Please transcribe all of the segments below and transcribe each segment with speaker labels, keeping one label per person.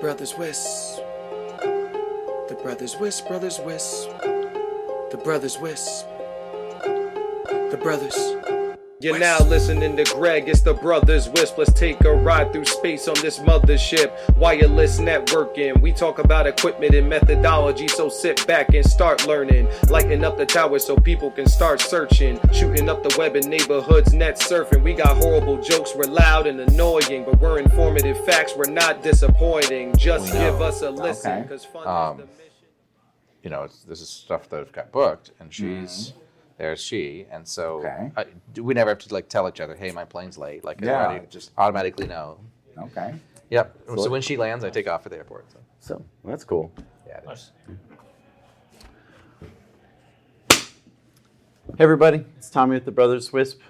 Speaker 1: brothers Wisp. The brothers Wisp, brothers Wisp. The brothers Wisp. The brothers.
Speaker 2: You're now listening to Greg, it's the Brothers Wisp. Let's take a ride through space on this mothership. Wireless networking, we talk about equipment and methodology. So sit back and start learning. Lighten up the tower so people can start searching. Shooting up the web in neighborhoods, net surfing. We got horrible jokes, we're loud and annoying, but we're informative facts, we're not disappointing. Just give us a listen, because fun is the mission.
Speaker 3: You know, this is stuff that I've got booked, and there's she, and so we never have to like tell each other, hey, my plane's late. Like, everybody just automatically know.
Speaker 4: Okay.
Speaker 3: Yep. So when she lands, I take off for the airport.
Speaker 5: So that's cool.
Speaker 3: Yeah, it is.
Speaker 5: Hey everybody, it's Tommy with the Brothers Wisp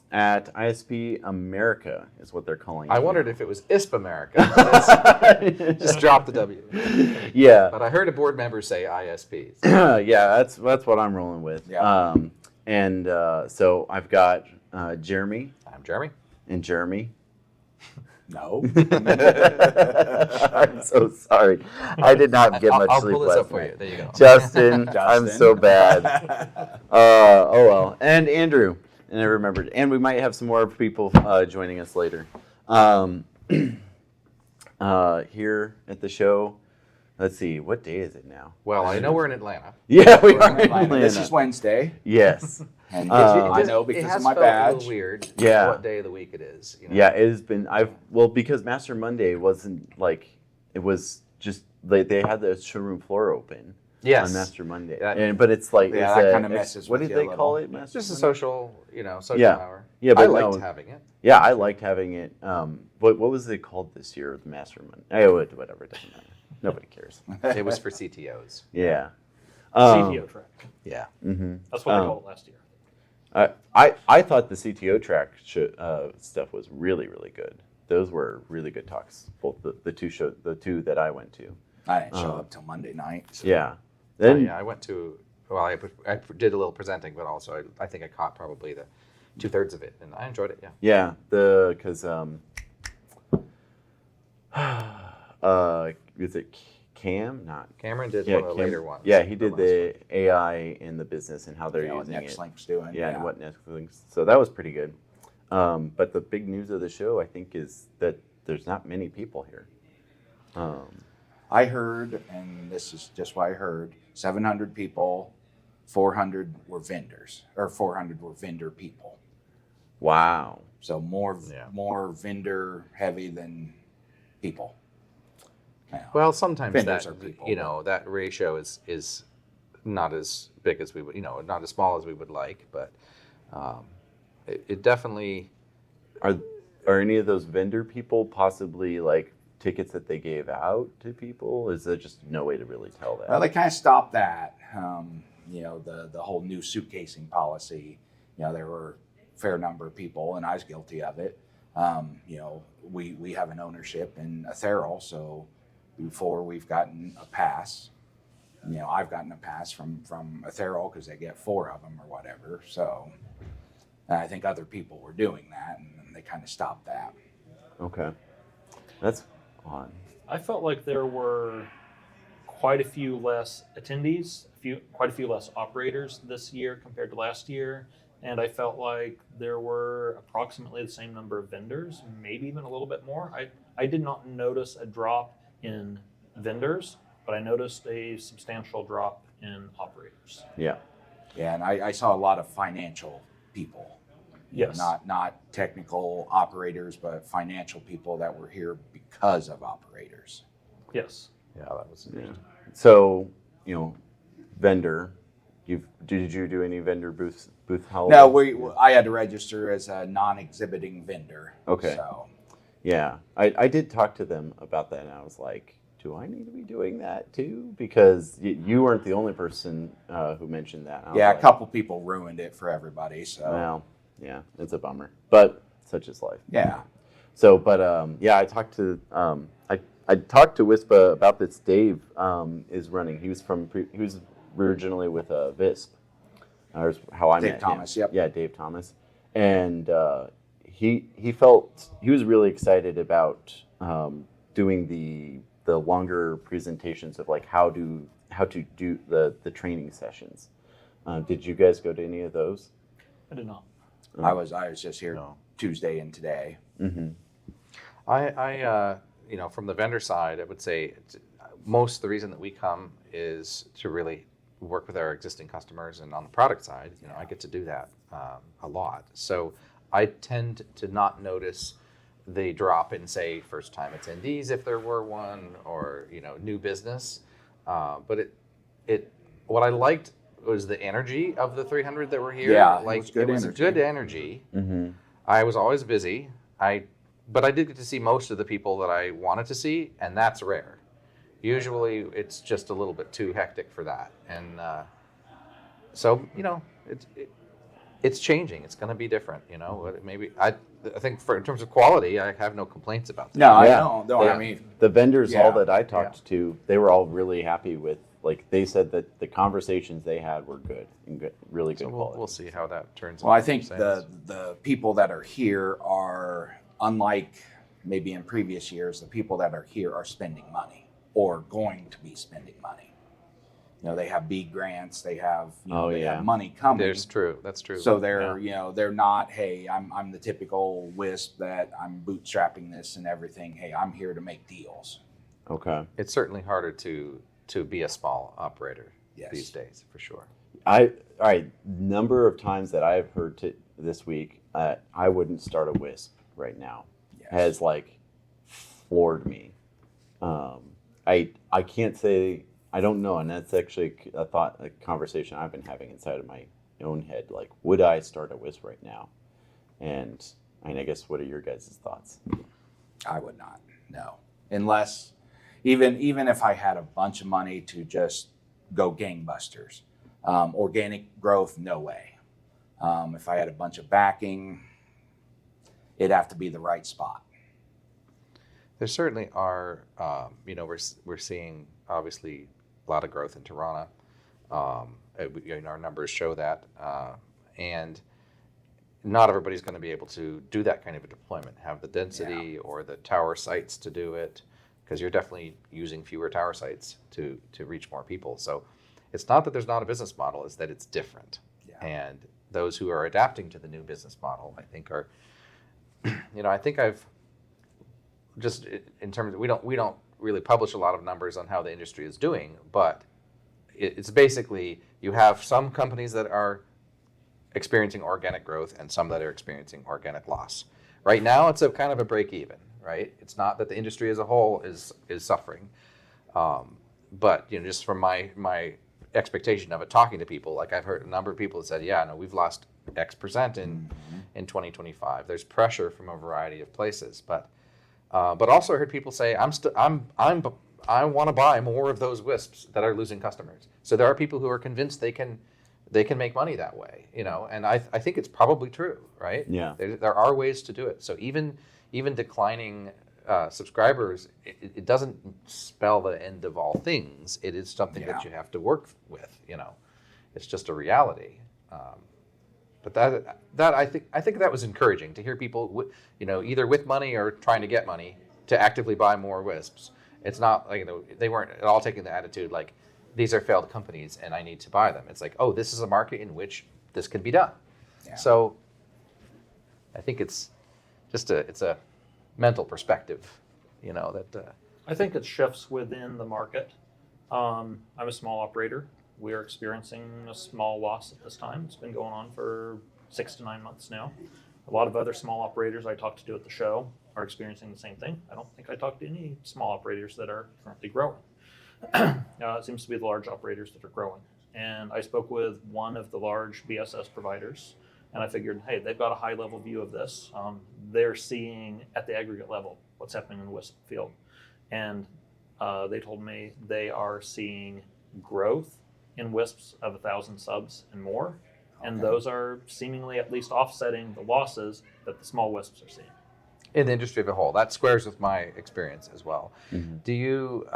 Speaker 5: at ISP America is what they're calling it.
Speaker 3: I wondered if it was ISP America. Just drop the W.
Speaker 5: Yeah.
Speaker 3: But I heard a board member say ISP.
Speaker 5: Yeah, that's what I'm rolling with.
Speaker 4: Yeah.
Speaker 5: So I've got Jeremy.
Speaker 3: I'm Jeremy.
Speaker 5: And Jeremy.
Speaker 4: No.
Speaker 5: I'm so sorry. I did not get much
Speaker 3: I'll
Speaker 5: sleep
Speaker 3: pull this
Speaker 5: last
Speaker 3: up for
Speaker 5: night.
Speaker 3: you. There you go.
Speaker 5: Justin, I'm so bad. Oh well. And Andrew. And I remembered. And we might have some more people joining us later. Here at the show. Let's see. What day is it now?
Speaker 3: Well, I know we're in Atlanta.
Speaker 5: Yeah, we are in Atlanta.
Speaker 4: This is Wednesday.
Speaker 5: Yes.
Speaker 4: And
Speaker 5: I
Speaker 4: I know
Speaker 3: It
Speaker 4: because
Speaker 3: has
Speaker 4: of my
Speaker 3: felt a
Speaker 4: badge.
Speaker 3: little weird.
Speaker 5: Yeah.
Speaker 3: What day of the week it is. You know?
Speaker 5: Yeah, it has been. Because Master Monday wasn't like it was just like they had the showroom floor open.
Speaker 3: Yes.
Speaker 5: On Master Monday,
Speaker 3: Yeah.
Speaker 5: but it's like
Speaker 4: Yeah,
Speaker 5: it's
Speaker 4: that
Speaker 5: a-
Speaker 4: kinda messes
Speaker 5: What
Speaker 4: with
Speaker 5: did
Speaker 4: you a
Speaker 5: they
Speaker 4: little.
Speaker 5: call it?
Speaker 3: It's
Speaker 5: Master
Speaker 3: just a
Speaker 5: Monday?
Speaker 3: social, social
Speaker 5: Yeah.
Speaker 3: hour.
Speaker 5: Yeah, but
Speaker 3: I liked
Speaker 5: no.
Speaker 3: having it.
Speaker 5: Yeah, I liked having it. What was it called this year? The Master Monday. Whatever. It doesn't matter. Nobody cares.
Speaker 3: It was for CTOs.
Speaker 5: Yeah.
Speaker 6: CTO track.
Speaker 3: Yeah.
Speaker 5: Mm-hmm.
Speaker 6: That's what they called it last year.
Speaker 5: I thought the CTO track stuff was really, really good. Those were really good talks. Both the two that I went to.
Speaker 4: I didn't show up till Monday night. So.
Speaker 5: Yeah. Then
Speaker 3: Yeah, I went to, well, I did a little presenting, but also I think I caught probably the 2/3 of it, and I enjoyed it, yeah.
Speaker 5: yeah, because is it Cam? Not
Speaker 3: Cameron did
Speaker 5: yeah,
Speaker 3: one of the later ones.
Speaker 5: Yeah, he did the AI in the business and how they're
Speaker 4: What
Speaker 5: using it.
Speaker 4: Nextlink's doing.
Speaker 5: Yeah, and what Netflix. So that was pretty good. But the big news of the show, I think, is that there's not many people here.
Speaker 4: I heard, and this is just what I heard, 700 people, 400 were vendors, or 400 were vendor people.
Speaker 5: Wow.
Speaker 4: So more vendor heavy than people. Yeah.
Speaker 3: Well, sometimes
Speaker 4: Vendors
Speaker 3: that,
Speaker 4: are people,
Speaker 3: that ratio is not as big as we would, not as small as we would like, but it definitely...
Speaker 5: Are any of those vendor people possibly like tickets that they gave out to people? Is there just no way to really tell that?
Speaker 4: Well, they kind of stopped that. The whole new suitcasing policy. There were a fair number of people, and I was guilty of it. We have an ownership in Ethereal, so before we've gotten a pass, I've gotten a pass from Ethereal because they get 4 of them or whatever. So I think other people were doing that, and they kind of stopped that.
Speaker 5: Okay. That's odd.
Speaker 6: I felt like there were quite a few less attendees, quite a few less operators this year compared to last year, and I felt like there were approximately the same number of vendors, maybe even a little bit more. I did not notice a drop in vendors, but I noticed a substantial drop in operators.
Speaker 5: Yeah.
Speaker 4: Yeah, and I saw a lot of financial people.
Speaker 6: Yes.
Speaker 4: Not technical operators, but financial people that were here because of operators.
Speaker 6: Yes.
Speaker 3: Yeah, that was interesting.
Speaker 5: So, vendor, did you do any vendor booth holiday?
Speaker 4: No, I had to register as a non-exhibiting vendor.
Speaker 5: Okay.
Speaker 4: So.
Speaker 5: Yeah, I did talk to them about that, and I was like, do I need to be doing that too? Because you weren't the only person who mentioned that.
Speaker 4: Yeah, a couple people ruined it for everybody. So.
Speaker 5: Well, yeah, it's a bummer, but such is life.
Speaker 4: Yeah.
Speaker 5: So, but I talked to I talked to WISPA about this. Dave is running. He was originally with WISP. That's how I met
Speaker 4: Dave Thomas.
Speaker 5: him.
Speaker 4: Yep.
Speaker 5: Yeah, Dave Thomas, and he was really excited about doing the longer presentations of like how to do the training sessions. Did you guys go to any of those?
Speaker 6: I did not.
Speaker 4: I was just here
Speaker 3: No.
Speaker 4: Tuesday and today.
Speaker 5: Mm-hmm.
Speaker 3: I from the vendor side, I would say most of the reason that we come is to really work with our existing customers, and on the product side, I get to do that a lot. So I tend to not notice the drop in, say, first time attendees if there were one, or new business. But what I liked was the energy of the 300 that were here.
Speaker 4: Yeah,
Speaker 3: like
Speaker 4: it was
Speaker 3: was
Speaker 4: energy.
Speaker 3: good energy.
Speaker 5: Mm-hmm.
Speaker 3: I was always busy. But I did get to see most of the people that I wanted to see, and that's rare. Usually, it's just a little bit too hectic for that, and so it's changing. It's going to be different. Maybe I think in terms of quality, I have no complaints about that.
Speaker 4: No, I
Speaker 5: Yeah.
Speaker 4: don't. No, I mean,
Speaker 5: The vendors,
Speaker 4: Yeah.
Speaker 5: all that I talked to, they were all really happy with. Like they said that the conversations they had were good and good, really good
Speaker 3: So
Speaker 5: quality.
Speaker 3: we'll see how that turns out.
Speaker 4: well, I think the people that are here are, unlike maybe in previous years, the people that are here are spending money or going to be spending money. They have big grants, they have they have money coming.
Speaker 3: That's true.
Speaker 4: So they're they're not, hey, I'm the typical WISP that I'm bootstrapping this and everything. Hey, I'm here to make deals.
Speaker 5: Okay.
Speaker 3: It's certainly harder to be a small operator
Speaker 4: Yes.
Speaker 3: these days, for sure.
Speaker 5: All right. Number of times that I've heard this week, I wouldn't start a WISP right now.
Speaker 4: Yes.
Speaker 5: Has like floored me. I can't say, I don't know, and that's actually a conversation I've been having inside of my own head. Like, would I start a WISP right now? And I guess, what are your guys' thoughts?
Speaker 4: I would not. No, unless even if I had a bunch of money to just go gangbusters, organic growth, no way. If I had a bunch of backing, it'd have to be the right spot.
Speaker 3: There certainly are, we're seeing obviously a lot of growth in Toronto. Our numbers show that, and not everybody's going to be able to do that kind of a deployment, have the density or the tower sites to do it, because you're definitely using fewer tower sites to reach more people. So it's not that there's not a business model, it's that it's different.
Speaker 4: Yeah.
Speaker 3: And those who are adapting to the new business model, I think are, I think I've just, in terms of, we don't really publish a lot of numbers on how the industry is doing, but it's basically, you have some companies that are experiencing organic growth and some that are experiencing organic loss. Right now, it's a kind of a break even, right? It's not that the industry as a whole is suffering, but just from my expectation of it, talking to people, like I've heard a number of people that said, yeah, no, we've lost X% in 2025. There's pressure from a variety of places, but also I heard people say, I want to buy more of those WISPs that are losing customers. So there are people who are convinced they can make money that way, and I think it's probably true, right?
Speaker 5: Yeah.
Speaker 3: There are ways to do it. So even declining subscribers, it doesn't spell the end of all things. It is something that you have to work with. It's just a reality. But that I think that was encouraging to hear people, either with money or trying to get money to actively buy more WISPs. It's not like they weren't at all taking the attitude like, these are failed companies and I need to buy them. It's like, oh, this is a market in which this can be done.
Speaker 4: Yeah.
Speaker 3: So I think it's just it's a mental perspective, that.
Speaker 6: I think it shifts within the market. I'm a small operator. We are experiencing a small loss at this time. It's been going on for 6 to 9 months now. A lot of other small operators I talked to at the show are experiencing the same thing. I don't think I talked to any small operators that are currently growing. It seems to be the large operators that are growing. And I spoke with one of the large BSS providers, and I figured, hey, they've got a high level view of this. They're seeing at the aggregate level what's happening in the WISP field. And they told me they are seeing growth in WISPs of 1,000 subs and more. And those are seemingly at least offsetting the losses that the small WISPs are seeing.
Speaker 3: In the industry of a whole. That squares with my experience as well.
Speaker 5: Mm-hmm.
Speaker 3: Do you,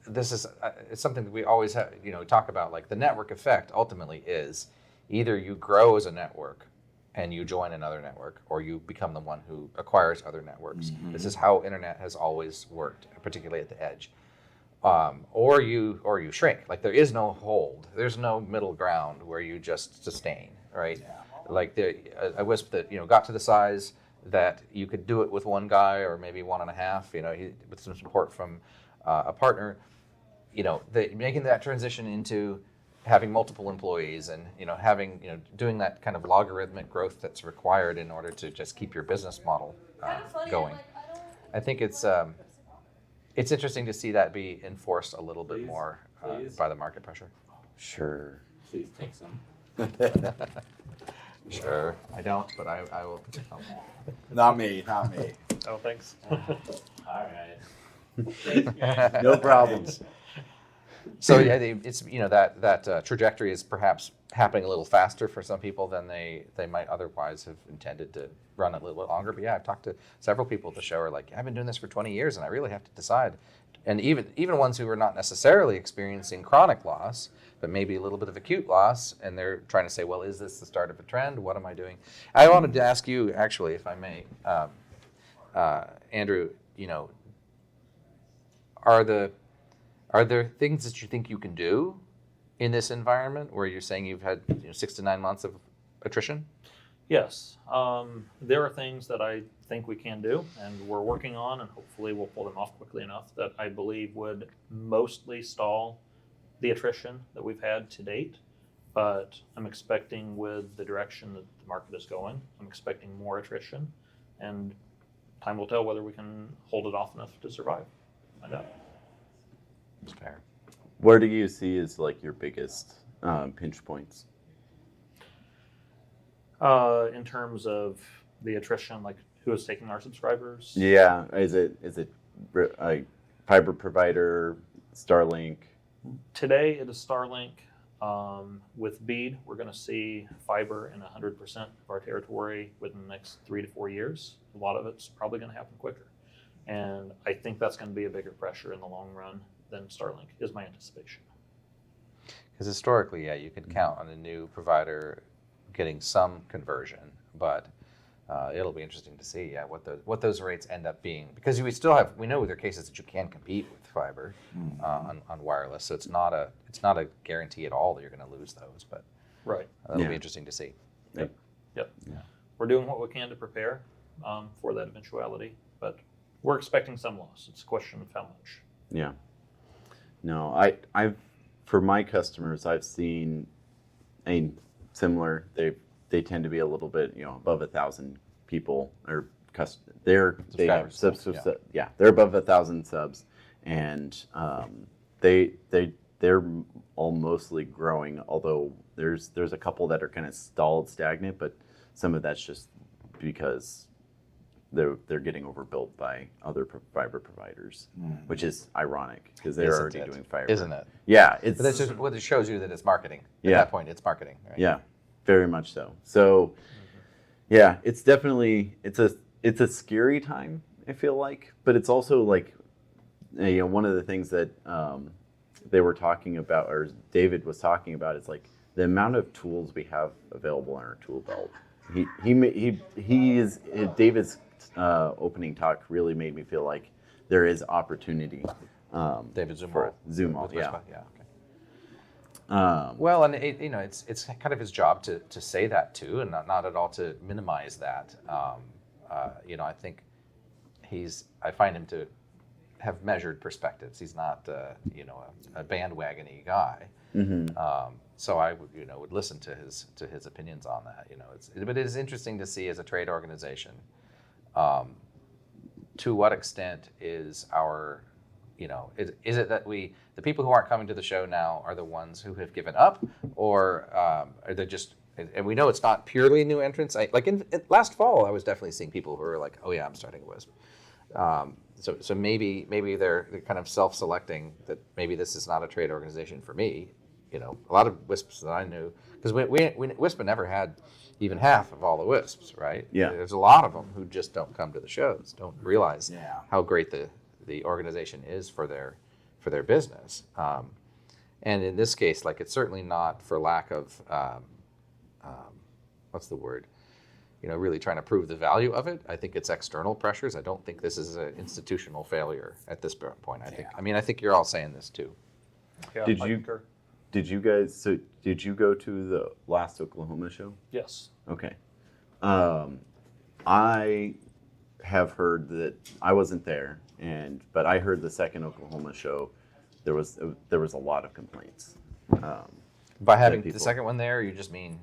Speaker 3: this is it's something that we always have, talk about, like the network effect ultimately is either you grow as a network and you join another network, or you become the one who acquires other networks. This is how internet has always worked, particularly at the edge. Or you shrink. Like there is no hold. There's no middle ground where you just sustain, right? Like a WISP that got to the size that you could do it with one guy or maybe one and a half. With some support from a partner. Making that transition into having multiple employees and having doing that kind of logarithmic growth that's required in order to just keep your business model going. I think it's interesting to see that be enforced a little bit more by the market pressure.
Speaker 5: Sure.
Speaker 4: Please take some.
Speaker 3: Sure. I don't, but I will.
Speaker 4: Not me.
Speaker 6: Oh, thanks.
Speaker 4: All right.
Speaker 5: No problems.
Speaker 3: So yeah, it's that trajectory is perhaps happening a little faster for some people than they might otherwise have intended to run a little bit longer. But yeah, I've talked to several people at the show who are like, I've been doing this for 20 years and I really have to decide. And even ones who are not necessarily experiencing chronic loss, but maybe a little bit of acute loss, and they're trying to say, well, is this the start of a trend? What am I doing? I wanted to ask you, actually, if I may, Andrew, are there things that you think you can do in this environment where you're saying you've had 6 to 9 months of attrition?
Speaker 6: Yes, there are things that I think we can do and we're working on, and hopefully we'll pull them off quickly enough that I believe would mostly stall the attrition that we've had to date. But I'm expecting, with the direction that the market is going, I'm expecting more attrition, and time will tell whether we can hold it off enough to survive. I doubt.
Speaker 3: It's fair.
Speaker 5: Where do you see as like your biggest pinch points?
Speaker 6: In terms of the attrition, like who is taking our subscribers?
Speaker 5: Yeah, is it a fiber provider, Starlink?
Speaker 6: Today it is Starlink. With BEAD, we're going to see fiber in 100% of our territory within the next 3 to 4 years. A lot of it's probably going to happen quicker. And I think that's going to be a bigger pressure in the long run than Starlink, is my anticipation.
Speaker 3: Because historically, yeah, you can count on a new provider getting some conversion, but it'll be interesting to see, what those rates end up being. Because we know there are cases that you can compete with fiber on wireless, so it's not a guarantee at all that you're going to lose those, but
Speaker 6: right,
Speaker 3: that'll be interesting to see.
Speaker 6: Yep. Yeah. We're doing what we can to prepare for that eventuality, but we're expecting some loss. It's a question of how much.
Speaker 5: Yeah. No, I've for my customers, I've seen a similar. They tend to be a little bit above 1,000 people or they have subs. Yeah, they're above 1,000 subs, and they're all mostly growing. Although there's a couple that are kind of stalled, stagnant, but some of that's just because they're getting overbuilt by other fiber providers, which is ironic because they're already doing fiber,
Speaker 3: isn't it?
Speaker 5: Yeah,
Speaker 3: but that's just what it shows you, that it's marketing. At that point, it's marketing. Right?
Speaker 5: Yeah, very much so. So, yeah, it's definitely it's a scary time, I feel like, but it's also like one of the things that they were talking about, or David was talking about, is like the amount of tools we have available in our tool belt. David's opening talk really made me feel like there is opportunity.
Speaker 3: David Zumwalt.
Speaker 5: For Zumwalt, yeah.
Speaker 3: Okay. Well, and it's kind of his job to say that too, and not at all to minimize that. I think I find him to have measured perspectives. He's not a bandwagon-y guy.
Speaker 5: Mm-hmm.
Speaker 3: So I would listen to his opinions on that. But it is interesting to see, as a trade organization, to what extent is our, is it that the people who aren't coming to the show now are the ones who have given up, or are they just, and we know it's not purely new entrants. Last fall, I was definitely seeing people who were like, oh yeah, I'm starting a WISP. So maybe they're kind of self-selecting that maybe this is not a trade organization for me. A lot of WISPs that I knew, because WISPA never had even half of all the WISPs, right?
Speaker 5: Yeah.
Speaker 3: There's a lot of them who just don't come to the shows, don't realize how great the organization is for their business. And in this case, it's certainly not for lack of what's the word? really trying to prove the value of it. I think it's external pressures. I don't think this is an institutional failure at this point. I think you're all saying this too.
Speaker 6: Yeah,
Speaker 5: Did
Speaker 6: I
Speaker 5: you-
Speaker 6: concur.
Speaker 5: Did you guys? So did you go to the last Oklahoma show?
Speaker 6: Yes.
Speaker 5: Okay. I have heard that I wasn't there, but I heard the second Oklahoma show. There was a lot of complaints.
Speaker 3: By having
Speaker 5: people-
Speaker 3: the second one there, you just mean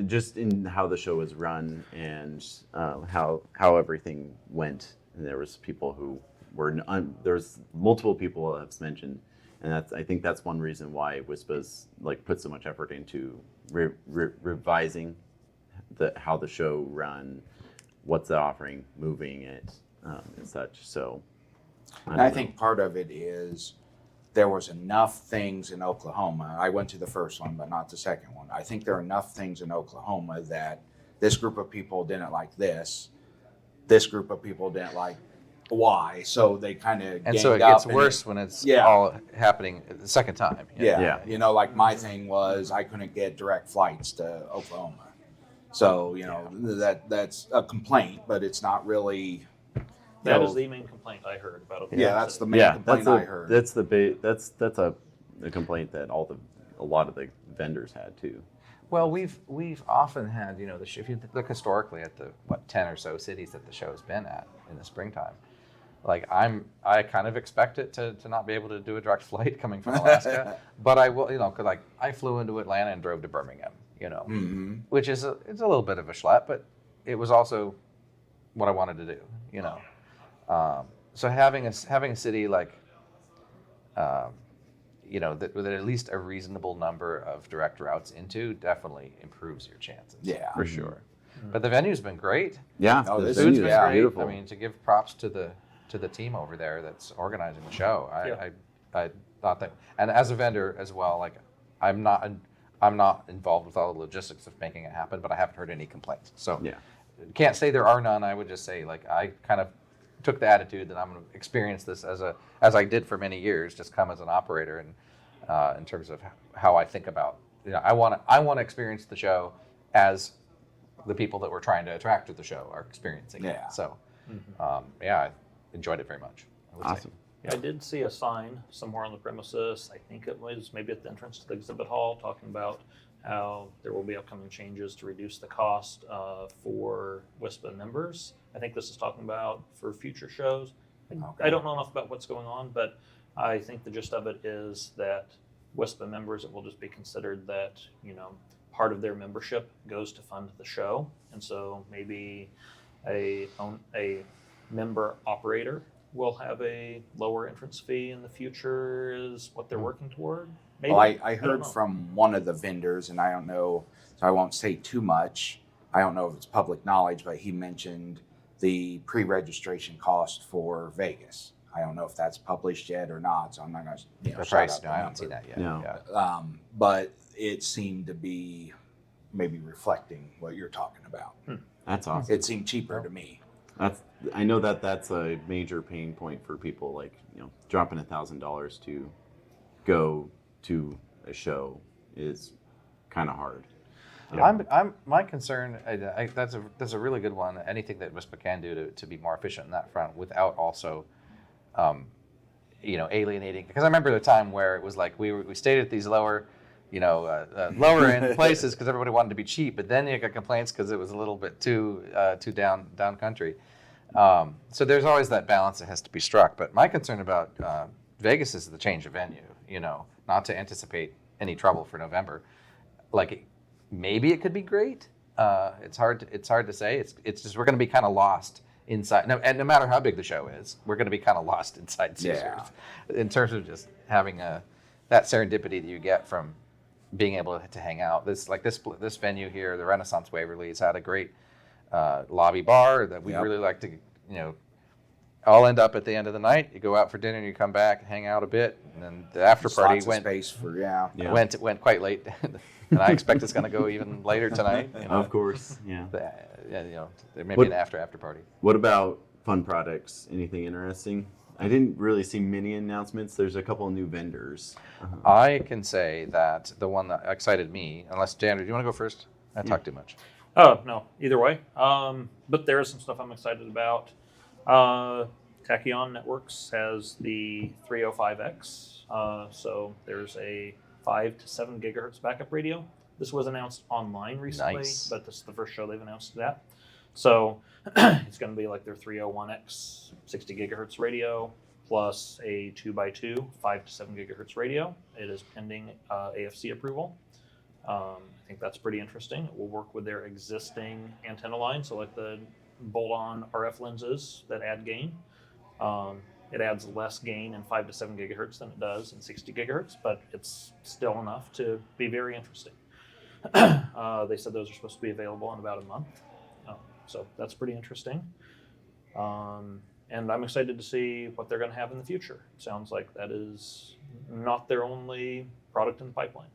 Speaker 5: Just in how the show was run and how everything went. And there was people who were there's multiple people have mentioned, and I think that's one reason why WISPA's put so much effort into revising how the show run, what's the offering, moving it, and such. So,
Speaker 4: And I think part of it is there was enough things in Oklahoma. I went to the first one, but not the second one. I think there are enough things in Oklahoma that this group of people didn't like this. This group of people didn't like Y. So they kind of
Speaker 3: and so it gets worse when it's
Speaker 4: Yeah.
Speaker 3: all happening the second time.
Speaker 4: Yeah. Like my thing was I couldn't get direct flights to Oklahoma. So, that's a complaint, but it's not really.
Speaker 6: That is the main complaint I heard about it.
Speaker 4: Yeah, that's the main complaint I heard.
Speaker 5: That's a complaint that a lot of the vendors had too.
Speaker 3: Well, we've often had, if you look historically at the 10 or so cities that the show's been at in the springtime, I kind of expect it to not be able to do a direct flight coming from Alaska, but I will, because I flew into Atlanta and drove to Birmingham,
Speaker 4: Mm-hmm.
Speaker 3: which is it's a little bit of a schlep, but it was also what I wanted to do, So having a city like, with at least a reasonable number of direct routes into definitely improves your chances.
Speaker 4: Yeah.
Speaker 3: for sure. But the venue's been great.
Speaker 5: Yeah,
Speaker 4: Oh,
Speaker 5: the
Speaker 4: this
Speaker 3: Food's
Speaker 5: venue's
Speaker 3: been
Speaker 4: yeah.
Speaker 3: great.
Speaker 5: beautiful.
Speaker 3: I mean, to give props to the team over there that's organizing the show. I thought that, and as a vendor as well, I'm not involved with all the logistics of making it happen, but I haven't heard any complaints. So
Speaker 5: Yeah.
Speaker 3: can't say there are none. I would just say I kind of took the attitude that I'm going to experience this as I did for many years, just come as an operator, and in terms of how I think about, I want to experience the show as the people that we're trying to attract to the show are experiencing
Speaker 4: Yeah.
Speaker 3: it. So, I enjoyed it very much. I would say.
Speaker 5: Awesome.
Speaker 6: I did see a sign somewhere on the premises. I think it was maybe at the entrance to the exhibit hall, talking about how there will be upcoming changes to reduce the cost for WISPA members. I think this is talking about for future shows. I don't know enough about what's going on, but I think the gist of it is that WISPA members, it will just be considered that, part of their membership goes to fund the show. And so maybe a member operator will have a lower entrance fee in the future is what they're working toward. Maybe.
Speaker 4: Well, I
Speaker 6: don't
Speaker 4: heard
Speaker 6: know.
Speaker 4: from one of the vendors, and I don't know, so I won't say too much. I don't know if it's public knowledge, but he mentioned the pre-registration cost for Vegas. I don't know if that's published yet or not, so I'm not going to
Speaker 3: The
Speaker 4: shout
Speaker 3: price?
Speaker 4: out
Speaker 3: No,
Speaker 4: the
Speaker 3: I haven't seen
Speaker 4: number.
Speaker 3: that yet.
Speaker 5: No.
Speaker 3: Yeah.
Speaker 4: But it seemed to be maybe reflecting what you're talking about.
Speaker 5: That's awesome.
Speaker 4: It seemed cheaper to me.
Speaker 5: I know that's a major pain point for people, dropping $1,000 to go to a show is kind of hard.
Speaker 3: I'm my concern. That's a really good one. Anything that WISPA can do to be more efficient in that front without also, alienating. Because I remember the time where it was like we stayed at these lower end places because everybody wanted to be cheap, but then you got complaints because it was a little bit too down country. So there's always that balance that has to be struck. But my concern about Vegas is the change of venue. Not to anticipate any trouble for November. Maybe it could be great. It's hard to say. It's just we're going to be kind of lost inside. And no matter how big the show is, we're going to be kind of lost inside Caesars in terms of just having that serendipity that you get from being able to hang out. This venue here, the Renaissance Waverly, has had a great lobby bar that we really like to all end up at the end of the night. You go out for dinner, and you come back, hang out a bit, and then the after party
Speaker 4: Lots of space for
Speaker 3: went quite late, and I expect it's going to go even later tonight.
Speaker 5: Of course, yeah.
Speaker 3: There may be an after party.
Speaker 5: What about fun products? Anything interesting? I didn't really see many announcements. There's a couple of new vendors.
Speaker 3: I can say that the one that excited me, unless Janet, do you want to go first? I talk too much.
Speaker 6: Oh, no, either way. But there is some stuff I'm excited about. Tachyon Networks has the 305X. So there's a 5 to 7 gigahertz backup radio. This was announced online recently,
Speaker 3: Nice.
Speaker 6: but this is the first show they've announced that. So it's going to be like their 301X 60 gigahertz radio plus a 2x2 5 to 7 gigahertz radio. It is pending AFC approval. I think that's pretty interesting. It will work with their existing antenna line, so like the bolt-on RF lenses that add gain. It adds less gain in 5 to 7 gigahertz than it does in 60 gigahertz, but it's still enough to be very interesting. They said those are supposed to be available in about a month, so that's pretty interesting. And I'm excited to see what they're going to have in the future. It sounds like that is not their only product in the pipeline.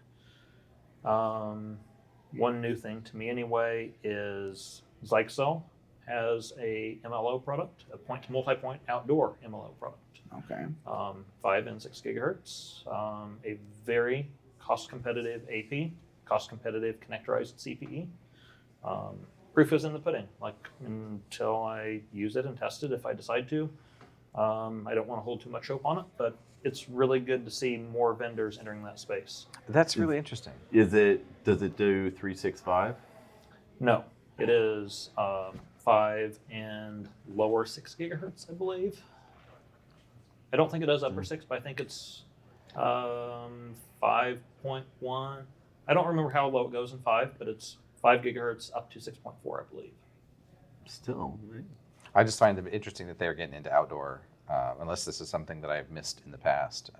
Speaker 6: One new thing to me anyway is Zyxel has a MLO product, a point to multipoint outdoor MLO product.
Speaker 4: Okay.
Speaker 6: 5 and 6 gigahertz, a very cost competitive AP, cost competitive connectorized CPE. Proof is in the pudding. Like until I use it and test it, if I decide to, I don't want to hold too much hope on it, but it's really good to see more vendors entering that space.
Speaker 3: That's really interesting.
Speaker 5: Does it do 365?
Speaker 6: No, it is 5 and lower 6 gigahertz, I believe. I don't think it does upper 6, but I think it's 5.1. I don't remember how low it goes in 5, but it's 5 gigahertz up to 6.4, I believe.
Speaker 5: Still, right?
Speaker 3: I just find it interesting that they're getting into outdoor. Unless this is something that I've missed in the past,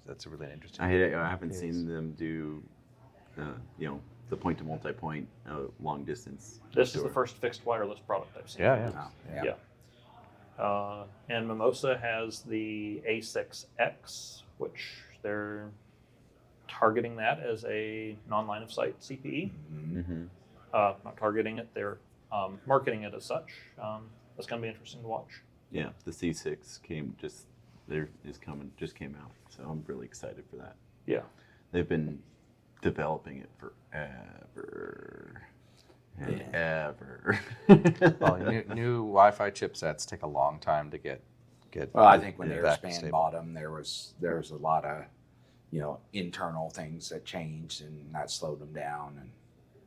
Speaker 3: that's a really interesting.
Speaker 5: I haven't seen them do, the point to multi-point long distance.
Speaker 6: This is the first fixed wireless product I've seen.
Speaker 3: Yeah.
Speaker 6: Yeah. And Mimosa has the A6X, which they're targeting that as a non-line of sight CPE.
Speaker 5: Mm-hmm.
Speaker 6: Not targeting it, they're marketing it as such. That's going to be interesting to watch.
Speaker 5: Yeah, the C6 just came out, so I'm really excited for that.
Speaker 6: Yeah.
Speaker 5: They've been developing it forever and ever.
Speaker 3: Well, new Wi-Fi chipsets take a long time to get.
Speaker 4: Well, I think when
Speaker 3: back to
Speaker 4: Airspan
Speaker 3: stable.
Speaker 4: bought them, there was a lot of, internal things that changed, and that slowed them down. And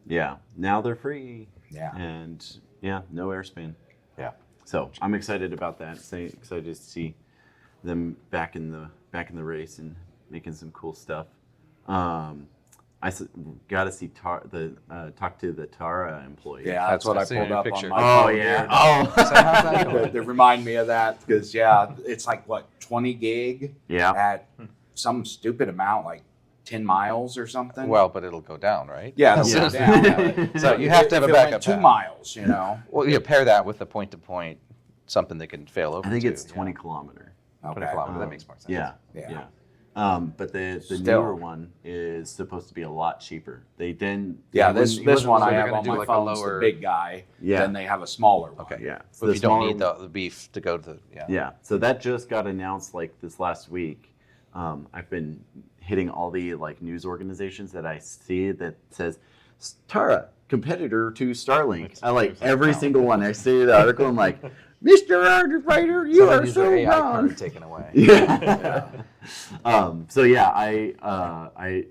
Speaker 5: Yeah, now they're free.
Speaker 4: Yeah.
Speaker 5: And no airspan.
Speaker 3: Yeah.
Speaker 5: So I'm excited about that. Excited to see them back in the race and making some cool stuff. I got to see talk to the Tara employee.
Speaker 4: yeah, that's what I
Speaker 3: seen
Speaker 4: pulled
Speaker 3: your
Speaker 4: up
Speaker 3: picture.
Speaker 4: on my
Speaker 5: Oh
Speaker 4: phone
Speaker 5: yeah.
Speaker 4: here.
Speaker 5: Oh.
Speaker 3: So how's that going?
Speaker 4: They remind me of that because it's like what 20 gig
Speaker 5: Yeah.
Speaker 4: at some stupid amount, like 10 miles or something.
Speaker 3: Well, but it'll go down, right?
Speaker 4: yeah, it'll
Speaker 5: Yeah.
Speaker 4: go down. Yeah.
Speaker 3: So you have to have
Speaker 4: If
Speaker 3: a
Speaker 4: it went
Speaker 3: backup
Speaker 4: 2
Speaker 3: path.
Speaker 4: miles,
Speaker 3: Well, you pair that with the point-to-point, something that can fail over.
Speaker 5: I think
Speaker 3: to,
Speaker 5: it's 20 kilometer.
Speaker 3: 20
Speaker 4: Okay.
Speaker 3: kilometer. That makes more sense.
Speaker 5: Yeah.
Speaker 4: Yeah.
Speaker 5: But the
Speaker 4: Still.
Speaker 5: newer one is supposed to be a lot cheaper. They didn't.
Speaker 4: Yeah,
Speaker 5: they
Speaker 4: this
Speaker 5: wouldn't-
Speaker 4: one I
Speaker 3: they're
Speaker 4: have
Speaker 3: gonna
Speaker 4: on
Speaker 3: do
Speaker 4: my
Speaker 3: like a
Speaker 4: phone is the
Speaker 3: lower-
Speaker 4: big guy.
Speaker 5: Yeah.
Speaker 4: Then they have a smaller one.
Speaker 3: Okay.
Speaker 5: Yeah.
Speaker 3: But if you don't
Speaker 5: smaller
Speaker 3: need the beef to go to the
Speaker 5: Yeah, so that just got announced like this last week. I've been hitting all the like news organizations that I see that says Tara, competitor to Starlink. I like every single one. I see the article. I'm like, Mr. Writer, you
Speaker 3: Someone
Speaker 5: are
Speaker 3: used
Speaker 5: so
Speaker 3: their AI
Speaker 5: wrong.
Speaker 3: card taken away.
Speaker 5: Yeah. So yeah, I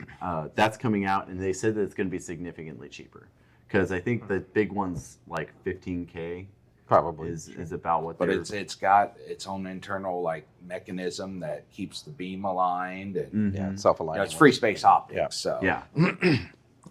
Speaker 5: that's coming out, and they said that it's going to be significantly cheaper because I think the big one's like 15K.
Speaker 3: Probably.
Speaker 5: Is about what
Speaker 4: But
Speaker 5: they're.
Speaker 4: it's got its own internal like mechanism that keeps the beam aligned, and
Speaker 3: Yeah, it's self-aligning.
Speaker 4: it's free space optics.
Speaker 3: Yeah.
Speaker 4: So
Speaker 5: Yeah.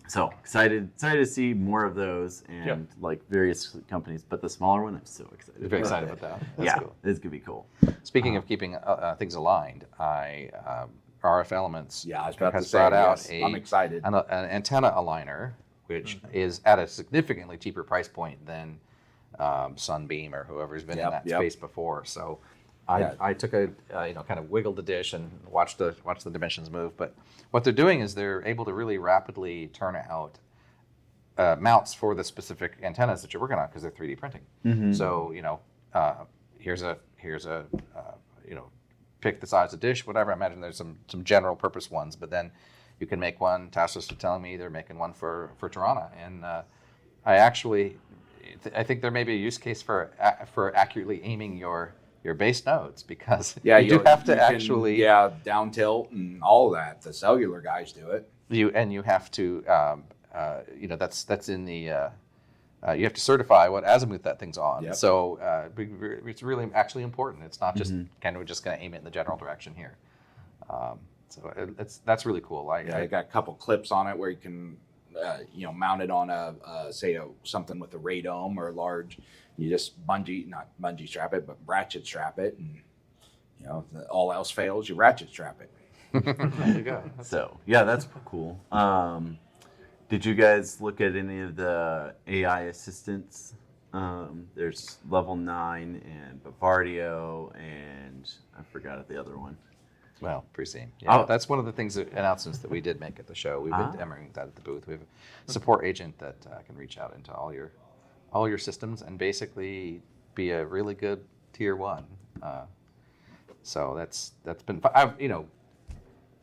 Speaker 5: So excited to see more of those and
Speaker 6: Yep.
Speaker 5: like various companies, but the smaller one, I'm so excited.
Speaker 3: Very
Speaker 5: about.
Speaker 3: excited about that. That's
Speaker 5: Yeah,
Speaker 3: cool.
Speaker 5: it's gonna be cool.
Speaker 3: Speaking of keeping things aligned, RF Elements
Speaker 4: yeah, I was about to
Speaker 3: has
Speaker 4: say,
Speaker 3: brought out
Speaker 4: yes, I'm excited.
Speaker 3: an antenna aligner, which is at a significantly cheaper price point than Sunbeam or whoever's been in that space before. So I took a kind of wiggled the dish and watched the dimensions move. But what they're doing is they're able to really rapidly turn out mounts for the specific antennas that you're working on because they're 3D printing. So here's a pick the size of dish, whatever. I imagine there's some general purpose ones, but then you can make one. Tassos was telling me they're making one for Tirana, and I actually, I think there may be a use case for accurately aiming your base nodes, because you do have to actually
Speaker 4: down tilt and all of that. The cellular guys do it.
Speaker 3: You have to that's in the you have to certify what azimuth that thing's on.
Speaker 4: Yep.
Speaker 3: So it's really actually important. It's not just kind of just going to aim it in the general direction here. So that's really cool. I
Speaker 4: got a couple clips on it where you can mount it on something with a radome or a large. You just not bungee strap it, but ratchet strap it, and if all else fails, you ratchet strap it.
Speaker 3: There you go.
Speaker 5: So yeah, that's cool. Did you guys look at any of the AI assistants? There's Level 9 and Bavardio, and I forgot the other one.
Speaker 3: Well, Preseem. Yeah,
Speaker 5: Oh.
Speaker 3: that's one of the announcements that we did make at the show. We've been demoing that at the booth. We have a support agent that can reach out into all your systems and basically be a really good tier 1. So that's been fun.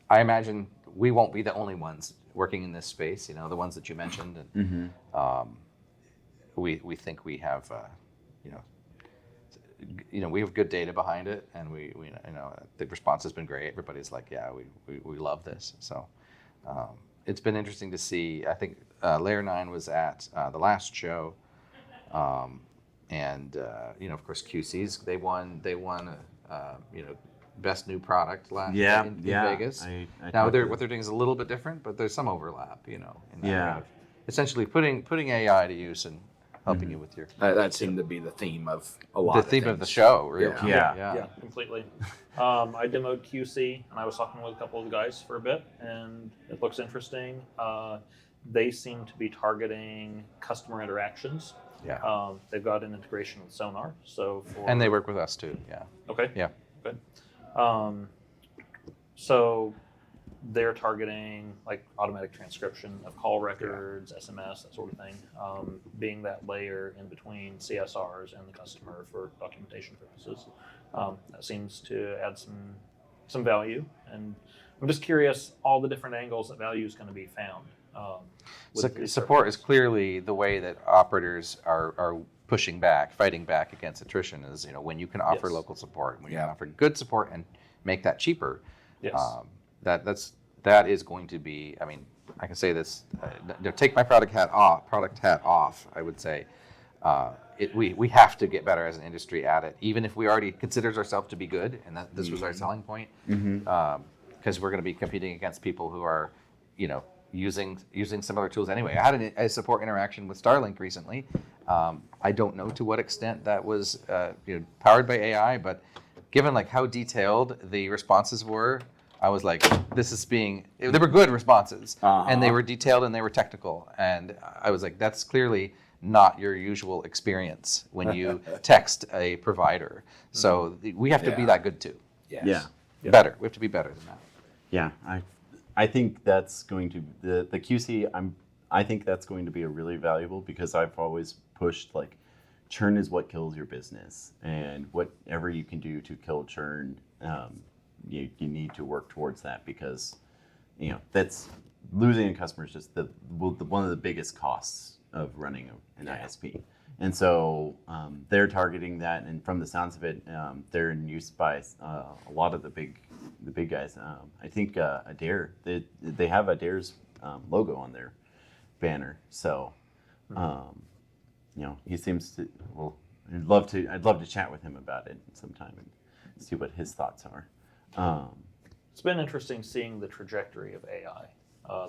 Speaker 3: I imagine we won't be the only ones working in this space. The ones that you mentioned, and we think we have we have good data behind it, and we the response has been great. Everybody's like, yeah, we love this. So it's been interesting to see. I think Layer 9 was at the last show, and of course QCs they won best new product in Vegas. Now what they're doing is a little bit different, but there's some overlap. In that kind of essentially putting AI to use and helping you with your.
Speaker 4: That seemed to be the theme of a lot.
Speaker 3: The theme of the show, really.
Speaker 6: Yeah, completely. I demoed QC, and I was talking with a couple of the guys for a bit, and it looks interesting. They seem to be targeting customer interactions.
Speaker 3: Yeah.
Speaker 6: They've got an integration with Sonar,
Speaker 3: and they work with us too. Yeah.
Speaker 6: Okay.
Speaker 3: Yeah.
Speaker 6: Good. So they're targeting like automatic transcription of call records, SMS, that sort of thing, being that layer in between CSRs and the customer for documentation purposes. That seems to add some value, and I'm just curious all the different angles that value is going to be found.
Speaker 3: Support is clearly the way that operators are fighting back against attrition. Is when you can offer local support, when you can offer good support and make that cheaper.
Speaker 6: Yes.
Speaker 3: That is going to be. I mean, I can say this. Take my product hat off. I would say we have to get better as an industry at it, even if we already considered ourselves to be good, and that this was our selling point. Because we're going to be competing against people who are, using similar tools anyway. I had a support interaction with Starlink recently. I don't know to what extent that was powered by AI, but given like how detailed the responses were, I was like, they were good responses, and they were detailed and they were technical, and I was like, that's clearly not your usual experience when you text a provider. So we have to be that good too.
Speaker 4: Yes.
Speaker 5: Yeah.
Speaker 3: Better. We have to be better than that.
Speaker 5: Yeah, I think that's going to the QC. I think that's going to be a really valuable, because I've always pushed like churn is what kills your business, and whatever you can do to kill churn, you need to work towards that, because that's losing a customer is just one of the biggest costs of running an ISP. And so they're targeting that, and from the sounds of it, they're in use by a lot of the big guys. I think Adair, they have Adair's logo on their banner. So he seems to. Well, I'd love to chat with him about it sometime and see what his thoughts are.
Speaker 6: It's been interesting seeing the trajectory of AI.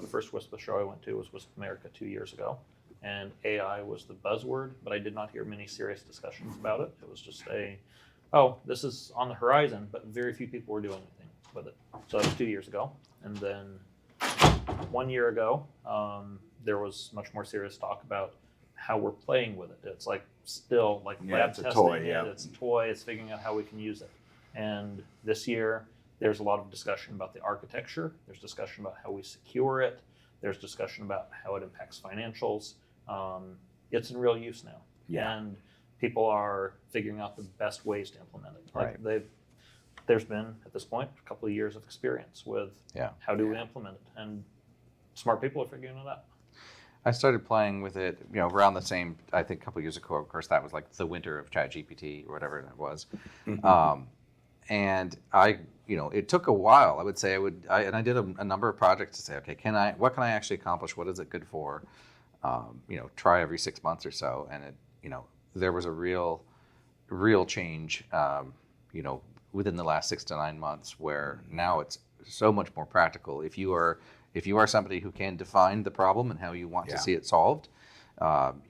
Speaker 6: The first WISPA show I went to was WISP America 2 years ago, and AI was the buzzword, but I did not hear many serious discussions about it. It was just this is on the horizon, but very few people were doing anything with it. So that was 2 years ago. And then 1 year ago, there was much more serious talk about how we're playing with it. It's like still like lab
Speaker 4: it's a
Speaker 6: testing
Speaker 4: toy,
Speaker 6: it. It's a toy. It's figuring out how we can use it. And this year, there's a lot of discussion about the architecture. There's discussion about how we secure it. There's discussion about how it impacts financials. It's in real use now.
Speaker 4: Yeah.
Speaker 6: And people are figuring out the best ways to implement it.
Speaker 3: Right.
Speaker 6: There's been, at this point, a couple of years of experience with how do we implement it. And smart people are figuring it out.
Speaker 3: I started playing with it, around the same. I think a couple years ago. Of course, that was like the winter of ChatGPT or whatever that was, and it took a while. I would say I did a number of projects to say, okay, what can I actually accomplish? What is it good for? Try every 6 months or so, and there was a real change, within the last 6 to 9 months, where now it's so much more practical. If you are somebody who can define the problem and how you want to see it solved,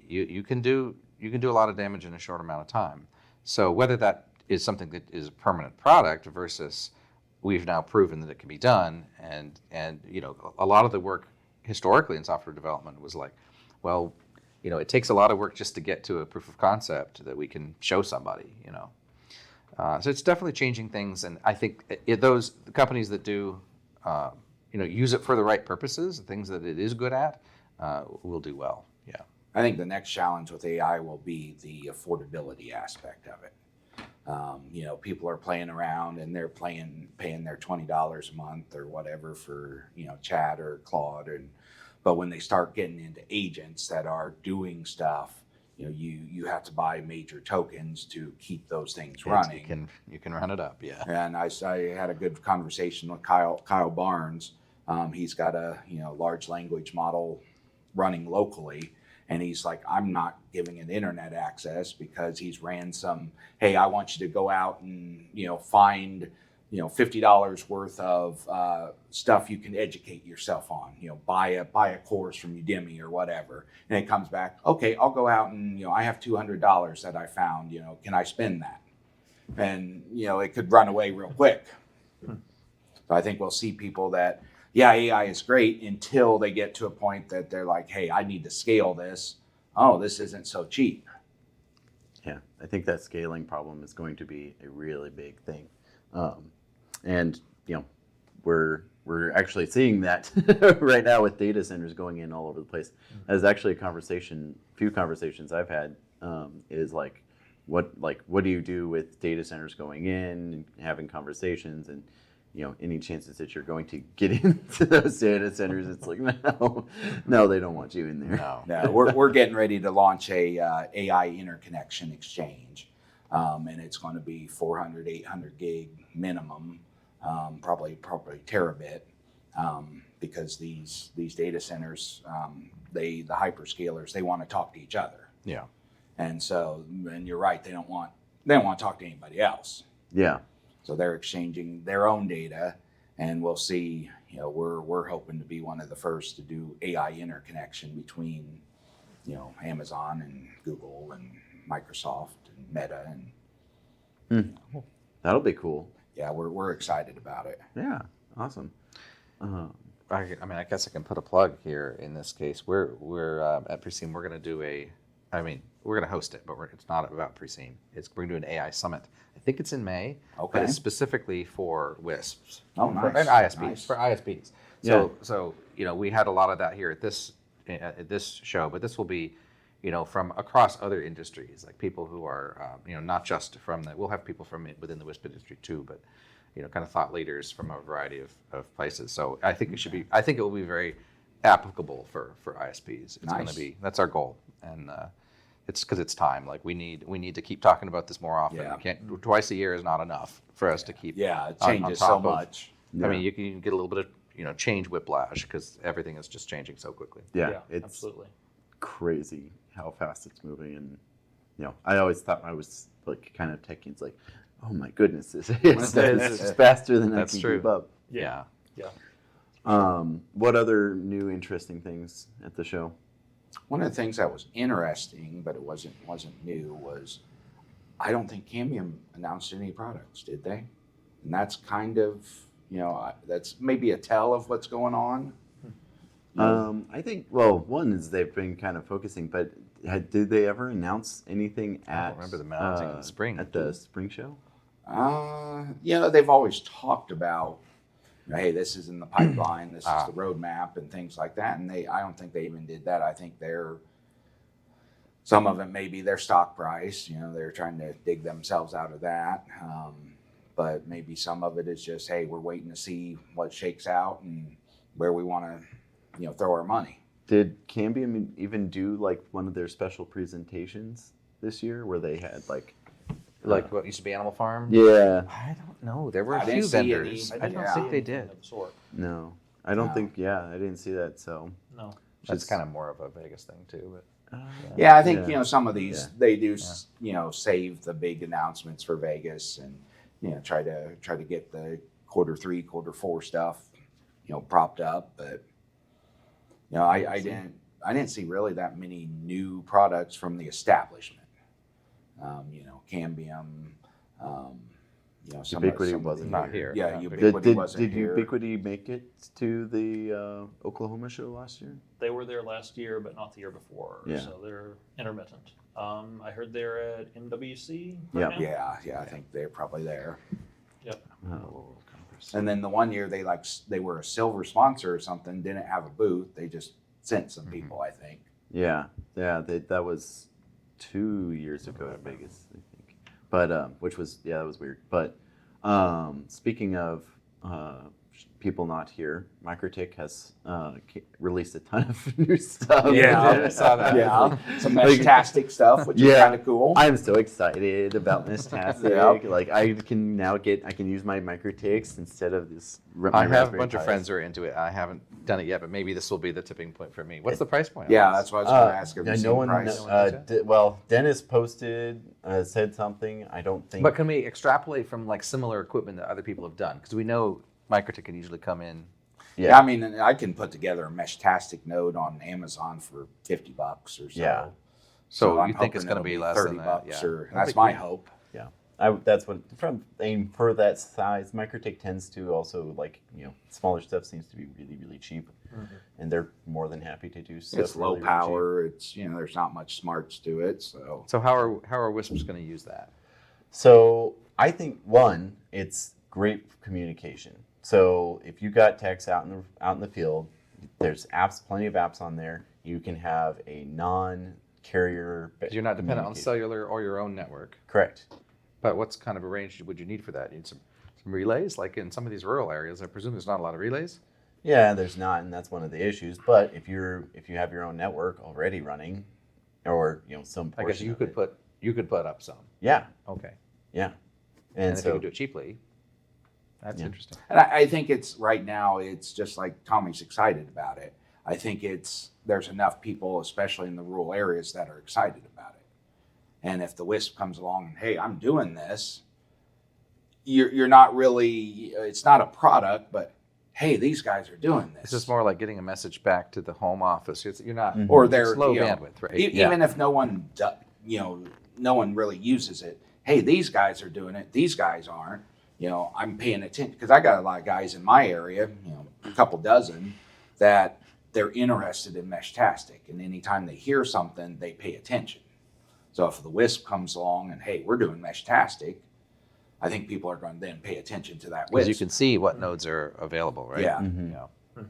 Speaker 3: you can do a lot of damage in a short amount of time. So whether that is something that is a permanent product versus we've now proven that it can be done, and a lot of the work historically in software development was like, well, it takes a lot of work just to get to a proof of concept that we can show somebody. So it's definitely changing things, and I think the companies that do use it for the right purposes, the things that it is good at, will do well. Yeah.
Speaker 4: I think the next challenge with AI will be the affordability aspect of it. People are playing around and they're paying their $20 a month or whatever for Chat or Claude, but when they start getting into agents that are doing stuff, you have to buy major tokens to keep those things running.
Speaker 3: You can run it up, yeah.
Speaker 4: And I had a good conversation with Kyle Barnes. He's got a large language model running locally, and he's like, I'm not giving it internet access because he's ran some. Hey, I want you to go out and find $50 worth of stuff you can educate yourself on. Buy a course from Udemy or whatever, and it comes back. Okay, I'll go out and I have $200 that I found. Can I spend that? And it could run away real quick. So I think we'll see people that AI is great until they get to a point that they're like, hey, I need to scale this. Oh, this isn't so cheap.
Speaker 5: Yeah, I think that scaling problem is going to be a really big thing. And we're actually seeing that right now with data centers going in all over the place. There's actually few conversations I've had is like, what do you do with data centers going in and having conversations, and any chances that you're going to get into those data centers? It's like, no, they don't want you in there.
Speaker 4: No, we're getting ready to launch a AI interconnection exchange, and it's going to be 400, 800 gig minimum. Probably terabit, because these data centers, the hyperscalers, they want to talk to each other.
Speaker 3: Yeah.
Speaker 4: And you're right, they don't want to talk to anybody else.
Speaker 5: Yeah.
Speaker 4: So they're exchanging their own data, and we'll see. We're hoping to be one of the first to do AI interconnection between Amazon and Google and Microsoft and Meta, and
Speaker 5: That'll be cool.
Speaker 4: yeah, we're excited about it.
Speaker 5: Yeah, awesome.
Speaker 3: I I guess I can put a plug here in this case. We're at Preseem. We're going to do we're going to host it, but it's not about Preseem. We're going to do an AI summit. I think it's in May, but it's specifically for WISPs.
Speaker 4: Oh, nice.
Speaker 3: And ISPs,
Speaker 4: Nice.
Speaker 3: for ISPs.
Speaker 5: Yeah.
Speaker 3: So we had a lot of that here at this show, but this will be, from across other industries, like people who are, not just from we'll have people from within the WISP industry too, but, kind of thought leaders from a variety of places. So I think it will be very applicable for ISPs. It's going to be, that's our goal. And, it's because it's time. Like we need to keep talking about this more often.
Speaker 4: Yeah.
Speaker 3: We can't, twice a year is not enough for us to keep.
Speaker 4: Yeah, it
Speaker 3: on
Speaker 4: changes
Speaker 3: top
Speaker 4: so
Speaker 3: of-
Speaker 4: much.
Speaker 5: Yeah.
Speaker 3: I mean, you can get a little bit of change whiplash because everything is just changing so quickly.
Speaker 5: Yeah, it's
Speaker 6: absolutely.
Speaker 5: crazy how fast it's moving, and I always thought I was like kind of techie. It's like, oh my goodness, it's faster than
Speaker 3: That's
Speaker 5: I can
Speaker 3: true.
Speaker 5: keep up.
Speaker 6: Yeah.
Speaker 5: What other new interesting things at the show?
Speaker 4: One of the things that was interesting, but it wasn't new, was I don't think Cambium announced any products, did they? And that's kind of, that's maybe a tell of what's going on.
Speaker 5: I think, one is they've been kind of focusing, but did they ever announce anything
Speaker 3: I don't remember them announcing in the spring.
Speaker 5: at the spring show?
Speaker 4: They've always talked about, hey, this is in the pipeline, this is the roadmap and things like that. And I don't think they even did that. I think some of it may be their stock price, they're trying to dig themselves out of that. But maybe some of it is just, hey, we're waiting to see what shakes out and where we want to, throw our money.
Speaker 5: Did Cambium even do like one of their special presentations this year where they had like
Speaker 3: Like what used to be Animal Farm?
Speaker 5: yeah.
Speaker 3: I don't know. There were
Speaker 4: I
Speaker 3: a
Speaker 4: didn't
Speaker 3: few
Speaker 4: see any.
Speaker 3: vendors. I don't
Speaker 4: Yeah.
Speaker 3: think they did.
Speaker 6: Of the sort.
Speaker 5: No, I don't
Speaker 4: No.
Speaker 5: think. Yeah, I didn't see that. So
Speaker 6: No.
Speaker 3: That's kind of more of a Vegas thing too. But
Speaker 4: Yeah, I think
Speaker 5: Yeah.
Speaker 4: you know some of these
Speaker 5: Yeah.
Speaker 4: they do you know save the big announcements for Vegas and you know try to get the quarter 3, quarter 4 stuff you know propped up, but you know I didn't see really that many new products from the establishment. You know, Cambium. You know,
Speaker 5: Ubiquity
Speaker 4: some of
Speaker 5: wasn't
Speaker 3: not here.
Speaker 4: Yeah,
Speaker 3: No,
Speaker 4: Ubiquity wasn't
Speaker 5: did
Speaker 4: here.
Speaker 5: Ubiquity make it to the Oklahoma show last year?
Speaker 6: They were there last year, but not the year before.
Speaker 5: Yeah.
Speaker 6: So they're intermittent. I heard they're at MWC.
Speaker 5: Yeah.
Speaker 6: Right now.
Speaker 4: Yeah, I think they're probably there.
Speaker 5: Oh.
Speaker 4: And then the one year they were a silver sponsor or something, didn't have a booth. They just sent some people, I think.
Speaker 5: Yeah, that was 2 years ago at Vegas, I think. But which was that was weird. But speaking of people not here, Microtik has released a ton of new stuff.
Speaker 4: Yeah.
Speaker 3: I saw that.
Speaker 4: Yeah, some Meshtastic stuff, which is
Speaker 5: Yeah.
Speaker 4: kind of cool.
Speaker 5: I'm so excited about Meshtastic.
Speaker 4: Yeah.
Speaker 5: Like I can use my Microtiks instead of this.
Speaker 3: I have a bunch of friends who are into it. I haven't done it yet, but maybe this will be the tipping point for me. What's the price point? on
Speaker 4: Yeah,
Speaker 3: this?
Speaker 4: that's what I was going to ask. Have you seen
Speaker 5: no one.
Speaker 4: the price?
Speaker 5: Well, Dennis posted said something. I don't think.
Speaker 3: But can we extrapolate from like similar equipment that other people have done? Because we know Microtik can usually come in.
Speaker 4: Yeah, I mean, I can put together a Meshtastic node on Amazon for $50 or so.
Speaker 5: Yeah.
Speaker 3: So
Speaker 4: I'm
Speaker 3: you think it's
Speaker 4: hoping
Speaker 3: going to
Speaker 4: it'll
Speaker 3: be less than
Speaker 4: $30
Speaker 3: that? Yeah.
Speaker 4: or
Speaker 3: That'd
Speaker 4: that's
Speaker 3: be
Speaker 4: my
Speaker 3: cool.
Speaker 4: hope.
Speaker 5: That's what for that size. Microtik tends to also smaller stuff seems to be really really cheap, and they're more than happy to do stuff.
Speaker 4: It's low
Speaker 5: really, really cheap.
Speaker 4: power. It's there's not much smarts to it. So
Speaker 3: So how are WISPs going to use that?
Speaker 5: So I think one, it's great communication. So if you got techs out in the field, there's plenty of apps on there. You can have a non-carrier.
Speaker 3: 'Cause you're not dependent on
Speaker 5: communication.
Speaker 3: cellular or your own network.
Speaker 5: Correct.
Speaker 3: But what kind of a range would you need for that? You need some relays? Like in some of these rural areas, I presume there's not a lot of relays?
Speaker 5: Yeah, there's not, and that's one of the issues. But if you have your own network already running, or some
Speaker 3: I
Speaker 5: portion
Speaker 3: guess you
Speaker 5: of
Speaker 3: could
Speaker 5: it,
Speaker 3: put up some.
Speaker 5: yeah,
Speaker 3: Okay.
Speaker 5: yeah,
Speaker 3: And if
Speaker 5: so
Speaker 3: you could do it cheaply, that's
Speaker 5: Yeah.
Speaker 3: interesting.
Speaker 4: and I think it's right now. It's just like Tommy's excited about it. I think there's enough people, especially in the rural areas, that are excited about it. And if the WISP comes along and hey, I'm doing this, you're not really. It's not a product, but hey, these guys are doing this.
Speaker 3: It's just more like getting a message back to the home office. You're not
Speaker 4: or they're
Speaker 3: it's low
Speaker 4: you know,
Speaker 3: bandwidth, right?
Speaker 4: Even if no one no one really uses it. Hey, these guys are doing it. These guys aren't. I'm paying attention because I got a lot of guys in my area, a couple dozen, that they're interested in Meshtastic, and anytime they hear something, they pay attention. So if the WISP comes along and hey, we're doing Meshtastic, I think people are going to then pay attention to that
Speaker 3: Because
Speaker 4: WISP.
Speaker 3: you can see what nodes are available, right?
Speaker 4: Yeah.
Speaker 3: Yeah.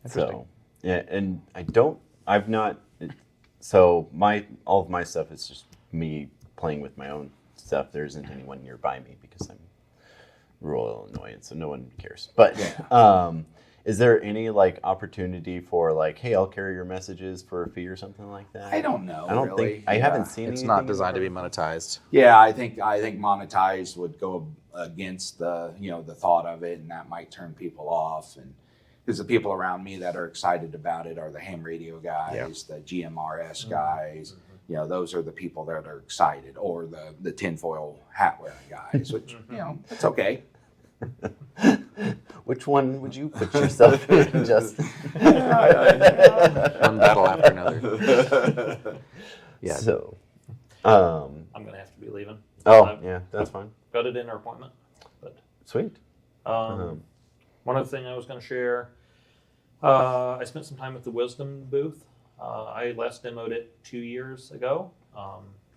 Speaker 5: So yeah, and I've not. So all of my stuff is just me playing with my own stuff. There isn't anyone nearby me because I'm rural Illinois, and so no one cares. But is there any opportunity for hey, I'll carry your messages for a fee or something like that?
Speaker 4: I don't know.
Speaker 5: I don't
Speaker 4: really.
Speaker 5: think I haven't seen.
Speaker 3: It's
Speaker 5: anything
Speaker 3: not
Speaker 5: in
Speaker 3: designed to be
Speaker 5: regard-
Speaker 3: monetized.
Speaker 4: Yeah, I think monetized would go against the the thought of it, and that might turn people off. And because the people around me that are excited about it are the ham radio guys, the GMRS guys. Those are the people that are excited, or the tinfoil hat wearing guys, which it's okay.
Speaker 5: Which one would you put yourself in, Justin?
Speaker 3: One battle after another. Yeah.
Speaker 5: So,
Speaker 6: I'm going to have to be leaving.
Speaker 5: yeah, that's fine.
Speaker 6: Got a dinner appointment. But
Speaker 5: Sweet.
Speaker 6: one other thing I was going to share, I spent some time at the Wisdom booth. I last demoed it 2 years ago.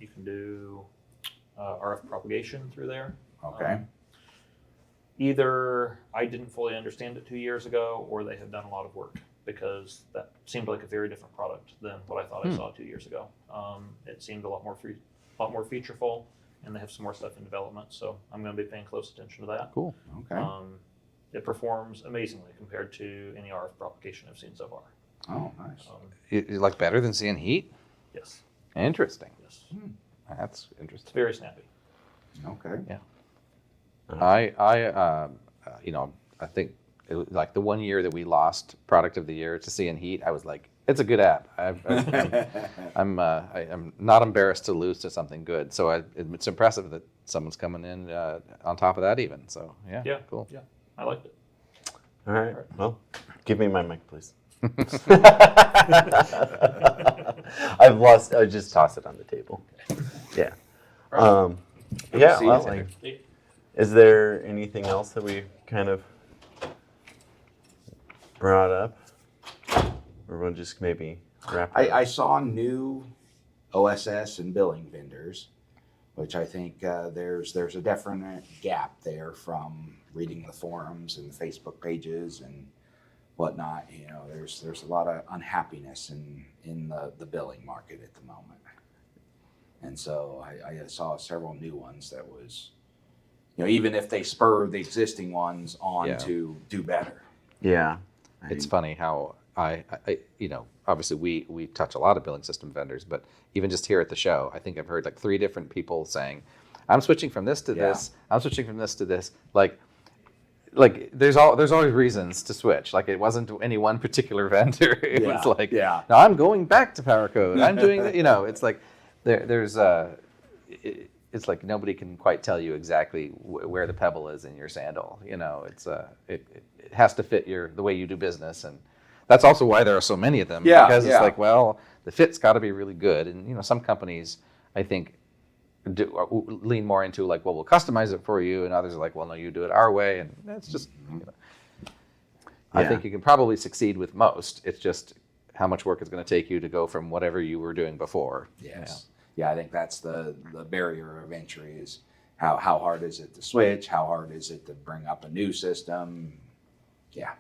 Speaker 6: You can do RF propagation through there.
Speaker 4: Okay.
Speaker 6: Either I didn't fully understand it 2 years ago, or they have done a lot of work, because that seemed like a very different product than what I thought I saw 2 years ago. It seemed a lot more featureful, and they have some more stuff in development. So I'm going to be paying close attention to that.
Speaker 3: Cool.
Speaker 4: Okay.
Speaker 6: It performs amazingly compared to any RF propagation I've seen so far.
Speaker 4: Oh, nice.
Speaker 3: You like better than seeing heat?
Speaker 6: Yes.
Speaker 3: Interesting.
Speaker 6: Yes.
Speaker 3: That's
Speaker 6: It's
Speaker 3: interesting.
Speaker 6: very snappy.
Speaker 4: Okay.
Speaker 3: Yeah. I think it was like the 1 year that we lost product of the year to seeing heat, I was like, it's a good app. I'm not embarrassed to lose to something good. So it's impressive that someone's coming in on top of that even. So
Speaker 6: Yeah.
Speaker 3: cool.
Speaker 6: Yeah. I liked it.
Speaker 5: All right. Well, give me my mic, please. I've lost. I just toss it on the table. Yeah. Yeah. Well, like, is there anything else that we kind of brought up, or we'll just maybe wrap it up?
Speaker 4: I saw new OSS and billing vendors, which I think there's a definite gap there from reading the forums and the Facebook pages and whatnot. You know, there's a lot of unhappiness in the billing market at the moment, and so I saw several new ones that was, you know, even if they spur the existing ones on to do better.
Speaker 5: Yeah.
Speaker 3: It's funny how I obviously we touch a lot of billing system vendors, but even just here at the show, I think I've heard like 3 different people saying, I'm switching from this to this, I'm switching from this to this. Like there's always reasons to switch. Like it wasn't any one particular vendor. It was like, no, I'm going back to PowerCode. I'm doing it. You know, it's like it's like nobody can quite tell you exactly where the pebble is in your sandal. You know, it has to fit the way you do business, and that's also why there are so many of them.
Speaker 4: Yeah,
Speaker 3: because it's
Speaker 4: yeah.
Speaker 3: like, well, the fit's got to be really good, and you know, some companies I think lean more into like, well, we'll customize it for you, and others are like, well, no, you do it our way, and that's just. You know, I think you can probably succeed with most. It's just how much work it's going to take you to go from whatever you were doing before.
Speaker 4: Yes. Yeah, I think that's the barrier of entry is how hard is it to switch? How hard is it to bring up a new system? Yeah.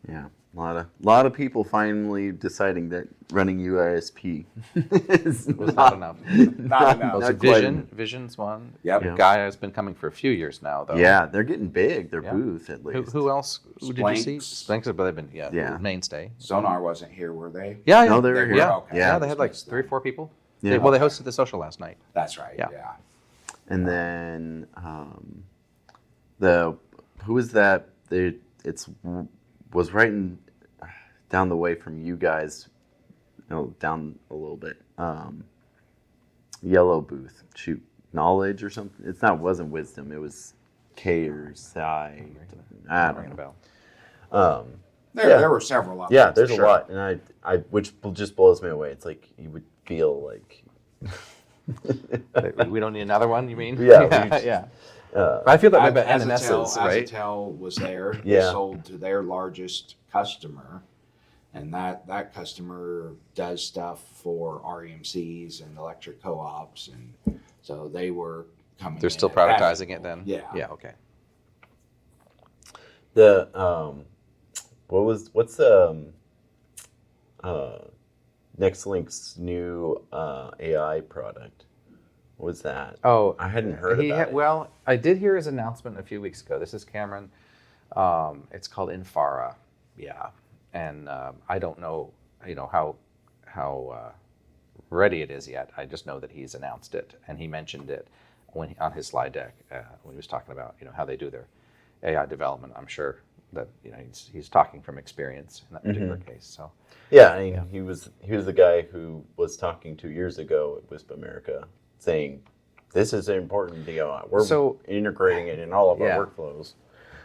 Speaker 5: Yeah. A lot of people finally deciding that running UISP is
Speaker 3: not enough.
Speaker 4: Not enough.
Speaker 3: Well, so Vision's one.
Speaker 4: Yep.
Speaker 5: Yeah.
Speaker 3: Guy has been coming for a few years now, though.
Speaker 5: Yeah, they're getting big. Their
Speaker 3: Yeah.
Speaker 5: booth at least.
Speaker 3: Who else? Who did you see?
Speaker 4: Splinks.
Speaker 3: Splinks, but they've been mainstay.
Speaker 4: Sonar wasn't here, were they?
Speaker 3: Yeah,
Speaker 5: No, they were here.
Speaker 3: Yeah,
Speaker 4: Okay.
Speaker 3: yeah. They had like 3 or 4 people.
Speaker 5: Yeah.
Speaker 3: They hosted the social last night.
Speaker 4: That's right.
Speaker 3: Yeah.
Speaker 4: Yeah.
Speaker 5: And then who is that? Was right down the way from you guys, down a little bit. Yellow booth. Shoot, Knowledge or something. Wasn't Wisdom. It was K or Psi. I don't
Speaker 3: Ringing a
Speaker 5: know.
Speaker 3: bell.
Speaker 4: There were several of them.
Speaker 5: Yeah, there's
Speaker 4: for sure.
Speaker 5: a lot, and I which just blows me away. It's like you would feel like.
Speaker 3: We don't need another one, you mean?
Speaker 5: Yeah,
Speaker 3: yeah. I feel that way about
Speaker 4: Azatel-
Speaker 3: NNS's, right?
Speaker 4: Azatel was there. They
Speaker 5: Yeah.
Speaker 4: sold to their largest customer, and that customer does stuff for REMCs and electric co-ops, and so they were coming.
Speaker 3: They're
Speaker 4: in
Speaker 3: still
Speaker 4: at that
Speaker 3: productizing it
Speaker 4: level.
Speaker 3: then?
Speaker 4: Yeah.
Speaker 3: Yeah, okay.
Speaker 5: What's the NextLink's new AI product? What was that?
Speaker 3: Oh,
Speaker 5: I hadn't heard about it.
Speaker 3: Well, I did hear his announcement a few weeks ago. This is Cameron. It's called Infara. Yeah, and I don't know, how ready it is yet. I just know that he's announced it, and he mentioned it on his slide deck when he was talking about how they do their AI development. I'm sure that he's talking from experience in that particular case. So
Speaker 5: Yeah, he was the guy who was talking 2 years ago at WISP America, saying this is important. We're integrating it in all of our workflows.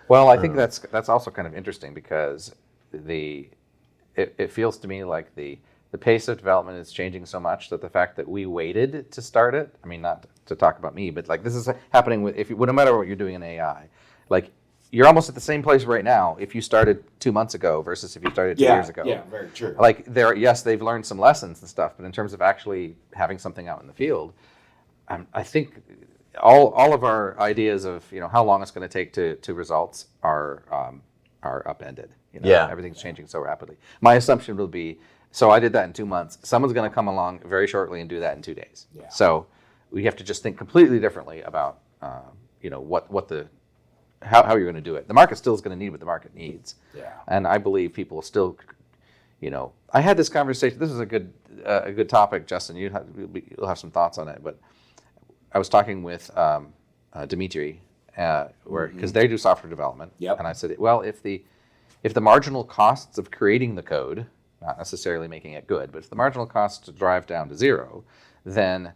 Speaker 3: Well, I think that's also kind of interesting because it feels to me like the pace of development is changing so much that the fact that we waited to start it, I mean, not to talk about me, but like this is happening no matter what you're doing in AI, like you're almost at the same place right now if you started 2 months ago versus if you started 2 years ago.
Speaker 4: Yeah, very true.
Speaker 3: Like they've learned some lessons and stuff, but in terms of actually having something out in the field, I think all of our ideas of how long it's going to take to results are upended. Everything's changing so rapidly. My assumption will be, so I did that in 2 months. Someone's going to come along very shortly and do that in 2 days.
Speaker 4: Yeah.
Speaker 3: So we have to just think completely differently about how you're going to do it. The market still is going to need what the market needs.
Speaker 4: Yeah.
Speaker 3: And I believe people still, I had this conversation. This is a good topic, Justin. You'll have some thoughts on it. But I was talking with Dimitri, because they do software development, and I said, well, if the marginal costs of creating the code, not necessarily making it good, but if the marginal costs to drive down to zero, then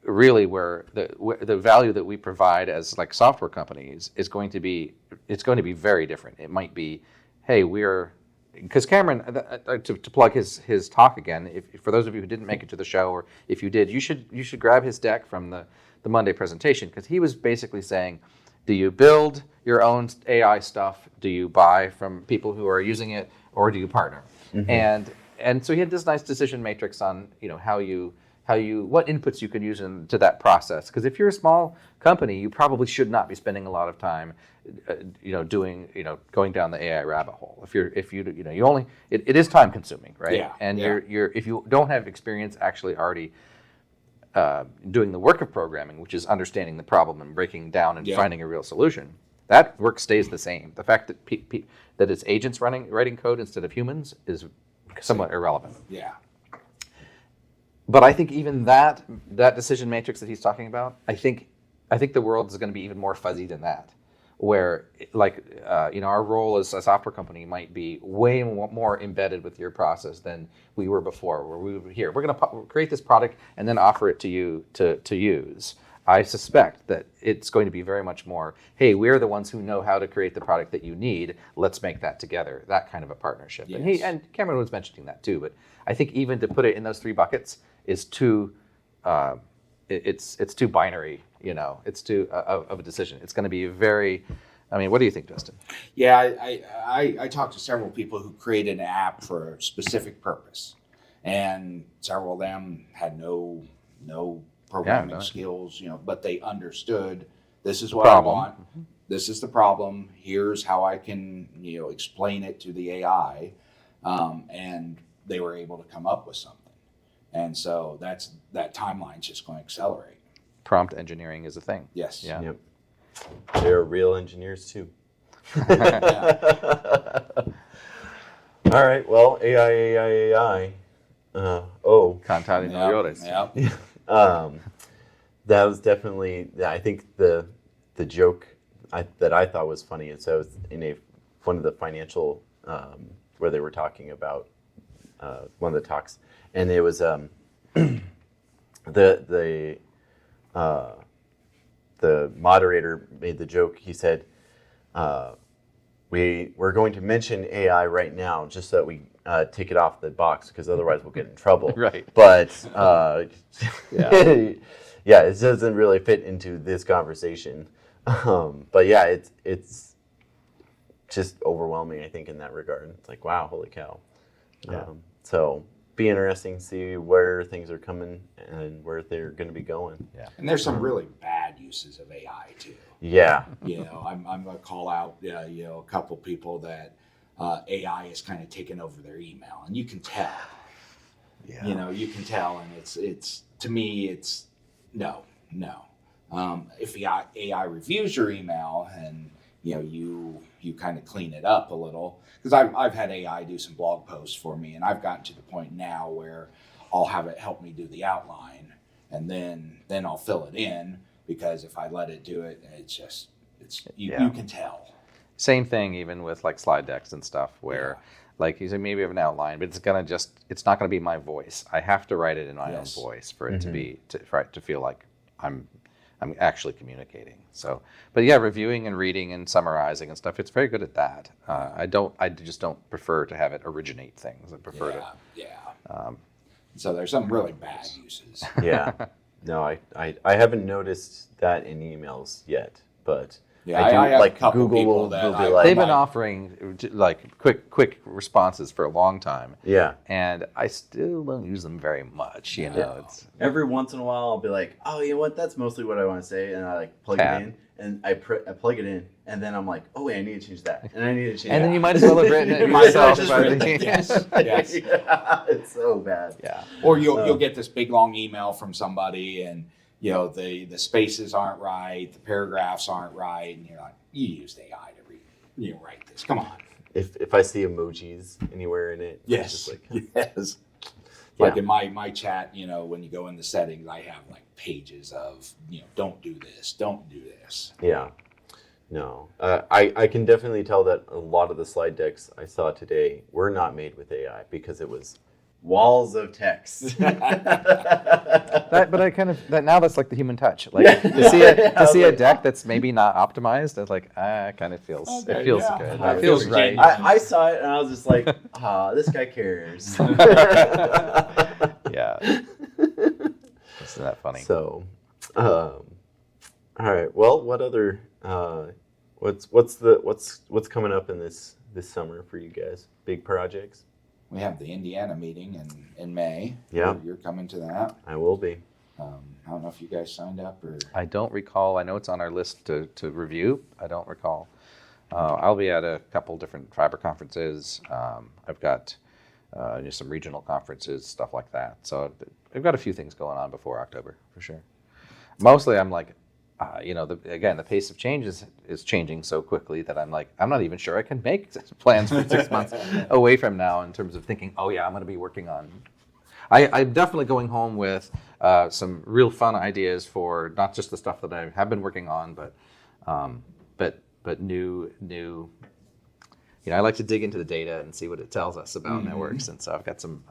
Speaker 3: really where the value that we provide as like software companies is going to be very different. It might be, hey, because Cameron, to plug his talk again, if for those of you who didn't make it to the show, or if you did, you should grab his deck from the Monday presentation, because he was basically saying, do you build your own AI stuff? Do you buy from people who are using it, or do you partner? Mm-hmm. And so he had this nice decision matrix on what inputs you can use into that process. Because if you're a small company, you probably should not be spending a lot of time, going down the AI rabbit hole. It is time consuming, right?
Speaker 4: Yeah.
Speaker 3: And if you don't have experience actually already doing the work of programming, which is understanding the problem and breaking down and finding a real solution, that work stays the same. The fact that that it's agents writing code instead of humans is somewhat irrelevant.
Speaker 4: Yeah.
Speaker 3: But I think even that decision matrix that he's talking about, I think the world is going to be even more fuzzy than that, where our role as a software company might be way more embedded with your process than we were before, where we were here. We're going to create this product and then offer it to you to use. I suspect that it's going to be very much more, hey, we're the ones who know how to create the product that you need. Let's make that together. That kind of a partnership. Yes. And Cameron was mentioning that too. But I think even to put it in those three buckets is too, it's too binary. It's too of a decision. It's going to be very. I mean, what do you think, Justin?
Speaker 4: Yeah, I talked to several people who created an app for a specific purpose, and several of them had no programming skills, but they understood this is what I want. Mm-hmm. This is the problem. Here's how I can, explain it to the AI, and they were able to come up with something. And so that timeline's just going to accelerate.
Speaker 3: Prompt engineering is a thing.
Speaker 4: Yes.
Speaker 3: Yeah.
Speaker 5: Yep. They're real engineers too. All right. Well, AI.
Speaker 3: Cantare migliores.
Speaker 4: Yeah.
Speaker 5: That was definitely. I think the joke that I thought was funny is I was in one of the financial where they were talking about one of the talks, and it was the moderator made the joke. He said, we're going to mention AI right now just so that we take it off the box, because otherwise we'll get in trouble.
Speaker 3: Right.
Speaker 5: But it doesn't really fit into this conversation. But yeah, it's just overwhelming, I think, in that regard. It's like, wow, holy cow.
Speaker 3: Yeah.
Speaker 5: So be interesting to see where things are coming and where they're going to be going.
Speaker 3: Yeah.
Speaker 4: And there's some really bad uses of AI too.
Speaker 5: Yeah.
Speaker 4: I'm going to call out, a couple people that AI is kind of taking over their email, and you can tell.
Speaker 3: Yeah.
Speaker 4: You can tell, and it's to me, it's no. If the AI reviews your email and you kind of clean it up a little, because I've had AI do some blog posts for me, and I've gotten to the point now where I'll have it help me do the outline, and then I'll fill it in, because if I let it do it, you can tell.
Speaker 3: Same thing even with like slide decks and stuff, where like you say, maybe I have an outline, but it's not gonna be my voice. I have to write it in my own voice for it to feel like I'm actually communicating. So, but yeah, reviewing and reading and summarizing and stuff, it's very good at that. I just don't prefer to have it originate things. I prefer to.
Speaker 4: Yeah. So there's some really bad uses.
Speaker 5: Yeah. No, I haven't noticed that in emails yet, but
Speaker 4: Yeah,
Speaker 5: I do,
Speaker 4: I have
Speaker 5: like
Speaker 4: a couple
Speaker 5: Google
Speaker 4: people
Speaker 5: will
Speaker 4: that
Speaker 5: be like,
Speaker 3: They've been offering like quick responses for a long time.
Speaker 5: yeah.
Speaker 3: And I still don't use them very much. It's
Speaker 5: Every once in a while, I'll be like, oh, you know what? That's mostly what I want to say, and I like plug it in, and I plug it in, and then I'm like, oh wait, I need to change that, and I need to change.
Speaker 3: and
Speaker 5: that.
Speaker 3: then you might as well have written it
Speaker 4: You might as well
Speaker 3: yourself.
Speaker 4: just
Speaker 3: by
Speaker 4: written
Speaker 3: the-
Speaker 4: it. Yes.
Speaker 5: Yeah, it's so bad.
Speaker 3: Yeah.
Speaker 4: Or you'll get this big long email from somebody, and the spaces aren't right, the paragraphs aren't right, and you're like, you used AI to write this. Come on.
Speaker 5: If if I see emojis anywhere in it,
Speaker 4: Yes.
Speaker 5: it's just like,
Speaker 4: Yes.
Speaker 5: Yeah.
Speaker 4: Like in my chat, when you go in the settings, I have like pages of, don't do this, don't do this.
Speaker 5: yeah. No, I can definitely tell that a lot of the slide decks I saw today were not made with AI because it was walls of text.
Speaker 3: But I kind of now that's like the human touch. Like
Speaker 5: Yeah.
Speaker 3: to see a
Speaker 5: Like,
Speaker 3: deck that's maybe not optimized, it's like it kind of feels
Speaker 4: Okay,
Speaker 3: it feels
Speaker 4: yeah.
Speaker 3: good.
Speaker 4: I
Speaker 3: It feels
Speaker 4: feel
Speaker 3: right.
Speaker 4: genuine.
Speaker 5: I saw it and I was just like, this guy cares.
Speaker 3: Yeah. Isn't that funny?
Speaker 5: So, all right. Well, what other what's coming up in this summer for you guys? Big projects?
Speaker 4: We have the Indiana meeting in May.
Speaker 5: Yeah.
Speaker 4: You're coming to that.
Speaker 5: I will be.
Speaker 4: I don't know if you guys signed up or.
Speaker 3: I don't recall. I know it's on our list to review. I don't recall. I'll be at a couple different fiber conferences. I've got some regional conferences, stuff like that. So I've got a few things going on before October for sure. Mostly, I'm like, the pace of change is changing so quickly that I'm like, I'm not even sure I can make plans for 6 months away from now in terms of thinking, oh yeah, I'm going to be working on. I'm definitely going home with some real fun ideas for not just the stuff that I have been working on, but new. I like to dig into the data and see what it tells us about networks, and so I've got some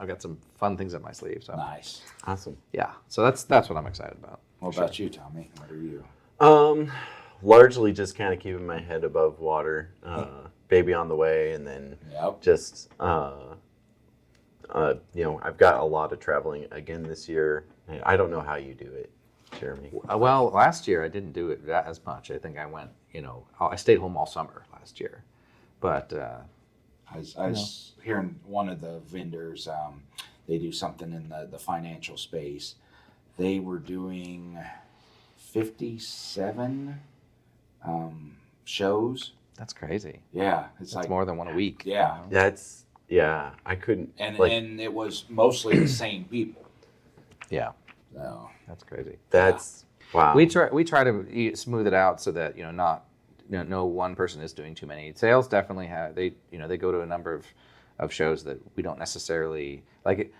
Speaker 3: fun things up my sleeve. So
Speaker 4: Nice.
Speaker 5: Awesome.
Speaker 3: yeah, so that's what I'm excited about.
Speaker 4: What about you, Tommy? What are you?
Speaker 5: Largely just kind of keeping my head above water. Baby on the way, and then
Speaker 4: Yep.
Speaker 5: just I've got a lot of traveling again this year. I don't know how you do it, Jeremy.
Speaker 3: Well, last year I didn't do it as much. I think I went, I stayed home all summer last year, but
Speaker 4: I was hearing one of the vendors, they do something in the financial space. They were doing 57 shows.
Speaker 3: that's crazy.
Speaker 4: Yeah, it's
Speaker 3: That's
Speaker 4: like
Speaker 3: more than one a week.
Speaker 4: Yeah,
Speaker 5: I couldn't.
Speaker 4: and it was mostly the same people.
Speaker 3: Yeah,
Speaker 4: So
Speaker 3: that's crazy.
Speaker 5: That's wow.
Speaker 3: We try to smooth it out so that no one person is doing too many. Sales definitely have they go to a number of shows that we don't necessarily like.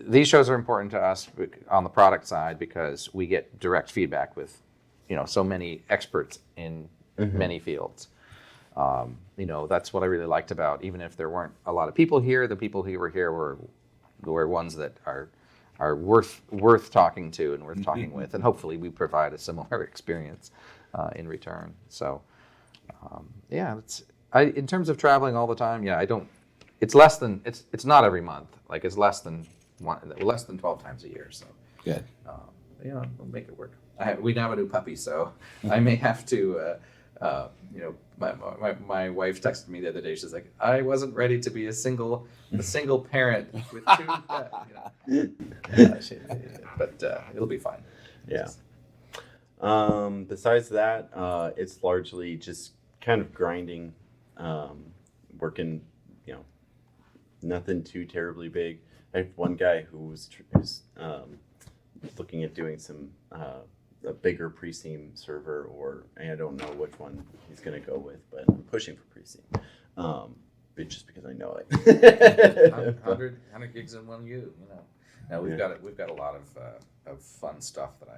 Speaker 3: These shows are important to us on the product side because we get direct feedback with so many experts in many fields. That's what I really liked about, even if there weren't a lot of people here, the people who were here were ones that are worth talking to and worth talking with, and hopefully we provide a similar experience in return. So in terms of traveling all the time, I don't. It's less than it's not every month. Like it's less than 12 times a year. So
Speaker 4: good.
Speaker 3: we'll make it work. We now have a new puppy, so I may have to. My wife texted me the other day. She's like, I wasn't ready to be a single parent with two. But it'll be fine.
Speaker 5: Yeah. Besides that, it's largely just kind of grinding, working. Nothing too terribly big. I have one guy who's looking at doing some a bigger Preseem server, or I don't know which one he's going to go with, but I'm pushing for Preseem, but just because I know it.
Speaker 3: 100 gigs in 1U. Now we've got a lot of fun stuff that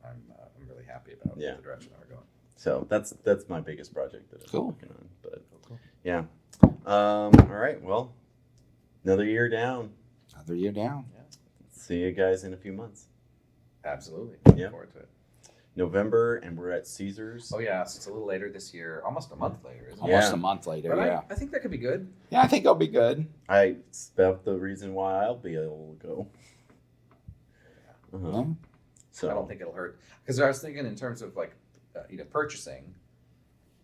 Speaker 3: I'm really happy about.
Speaker 5: Yeah.
Speaker 3: The direction that we're going.
Speaker 5: So that's my biggest project that I'm working on. But
Speaker 3: Cool.
Speaker 5: yeah. All right. Well, another year down.
Speaker 4: Another year down.
Speaker 5: See you guys in a few months.
Speaker 3: Absolutely.
Speaker 5: Yeah.
Speaker 3: Looking forward to it.
Speaker 5: November, and we're at Caesars.
Speaker 3: Oh yeah, so it's a little later this year, almost a month later, isn't it?
Speaker 5: Yeah.
Speaker 4: Almost a month later.
Speaker 3: But
Speaker 4: Yeah.
Speaker 3: I think that could be good.
Speaker 4: Yeah, I think it'll be good.
Speaker 5: It's about the reason why I'll be able to go.
Speaker 4: Yeah.
Speaker 5: So
Speaker 3: I don't think it'll hurt, because I was thinking in terms of like purchasing.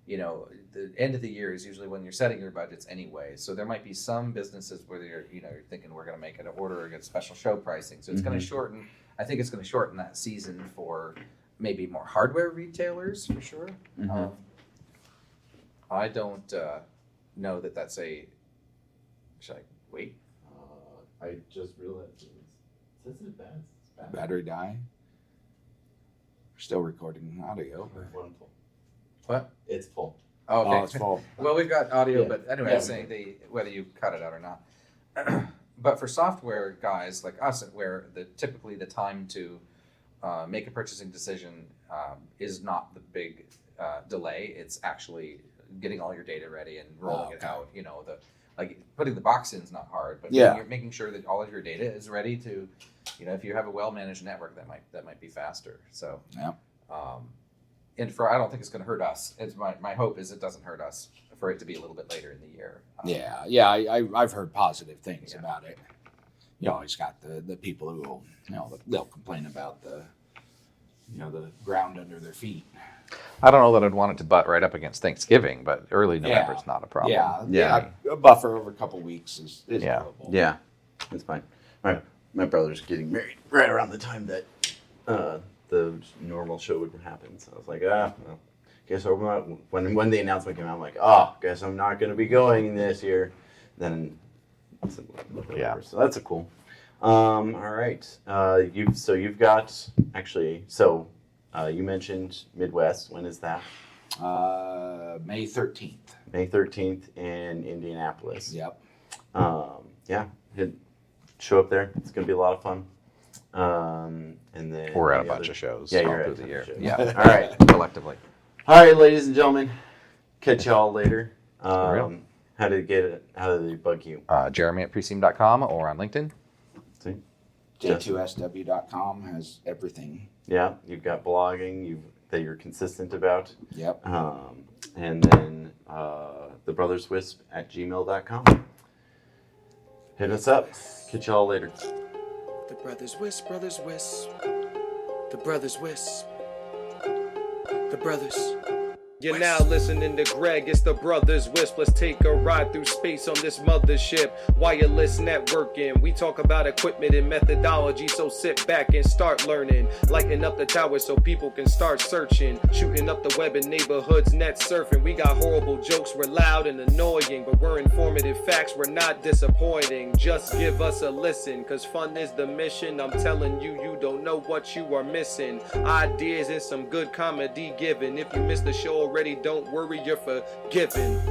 Speaker 3: The end of the year is usually when you're setting your budgets anyway. So there might be some businesses where you're thinking we're going to make an order or get special show pricing. So it's going to shorten. I think it's going to shorten that season for maybe more hardware retailers for sure.
Speaker 5: Mhm.
Speaker 3: I don't know that that's a. Should I wait?
Speaker 5: I just realized it says it bad.
Speaker 4: Battery die. We're still recording audio.
Speaker 5: One full.
Speaker 3: What?
Speaker 5: It's full.
Speaker 3: Oh, okay.
Speaker 4: Oh, it's full.
Speaker 3: Well, we've got audio,
Speaker 4: Yeah.
Speaker 3: but anyway,
Speaker 4: Yeah.
Speaker 3: I'm saying whether you cut it out or not. But for software guys like us, where typically the time to make a purchasing decision is not the big delay. It's actually getting all your data ready and rolling it out. You know, like putting the box in is not hard, but making sure that all of your data is ready to, you know, if you have a well-managed network, that might be faster. So
Speaker 4: Yeah.
Speaker 3: And I don't think it's going to hurt us. It's my hope is it doesn't hurt us for it to be a little bit later in the year.
Speaker 4: I've heard positive things about it. You always got the people who will, you know, they'll complain about the ground under their feet.
Speaker 3: I don't know that I'd want it to butt right up against Thanksgiving, but early November is not a problem.
Speaker 4: Yeah. A buffer over a couple weeks is
Speaker 3: Yeah.
Speaker 4: doable.
Speaker 5: Yeah, that's fine. My brother's getting married right around the time that the normal show would happen. So I was like, well, guess I'm not. When the announcement came out, I'm like, guess I'm not going to be going this year. Then,
Speaker 3: Yeah.
Speaker 5: So that's a cool. All right. You've got actually. So you mentioned Midwest. When is that?
Speaker 4: May 13th.
Speaker 5: May 13th in Indianapolis.
Speaker 4: Yep.
Speaker 5: Show up there. It's going to be a lot of fun. And then
Speaker 3: We're at a bunch of shows
Speaker 5: Yeah,
Speaker 3: all
Speaker 5: you're
Speaker 3: through
Speaker 5: at
Speaker 3: the
Speaker 5: a
Speaker 3: year.
Speaker 5: bunch of shows.
Speaker 3: Yeah.
Speaker 5: All right.
Speaker 3: Collectively.
Speaker 5: All right, ladies and gentlemen. Catch y'all later.
Speaker 3: For real.
Speaker 5: How did they bug you?
Speaker 3: Jeremy at Preseem.com or on LinkedIn.
Speaker 5: See?
Speaker 4: J2SW.com has everything.
Speaker 5: Yeah, you've got blogging that you're consistent about.
Speaker 4: Yep.
Speaker 5: And then the Brothers Wisp at gmail.com. Hit us up. Catch y'all later.
Speaker 1: The brothers wisp, brothers wisp. The brothers wisp. The brothers.
Speaker 2: You're now listening to Greg, it's the Brothers Wisp. Let's take a ride through space on this mothership. Wireless networking, we talk about equipment and methodology, so sit back and start learning. Lighten up the tower so people can start searching. Shooting up the web in neighborhoods, net surfing. We got horrible jokes, we're loud and annoying, but we're informative facts, we're not disappointing. Just give us a listen, cause fun is the mission. I'm telling you, you don't know what you are missing. Ideas and some good comedy given. If you missed the show already, don't worry, you're forgiven.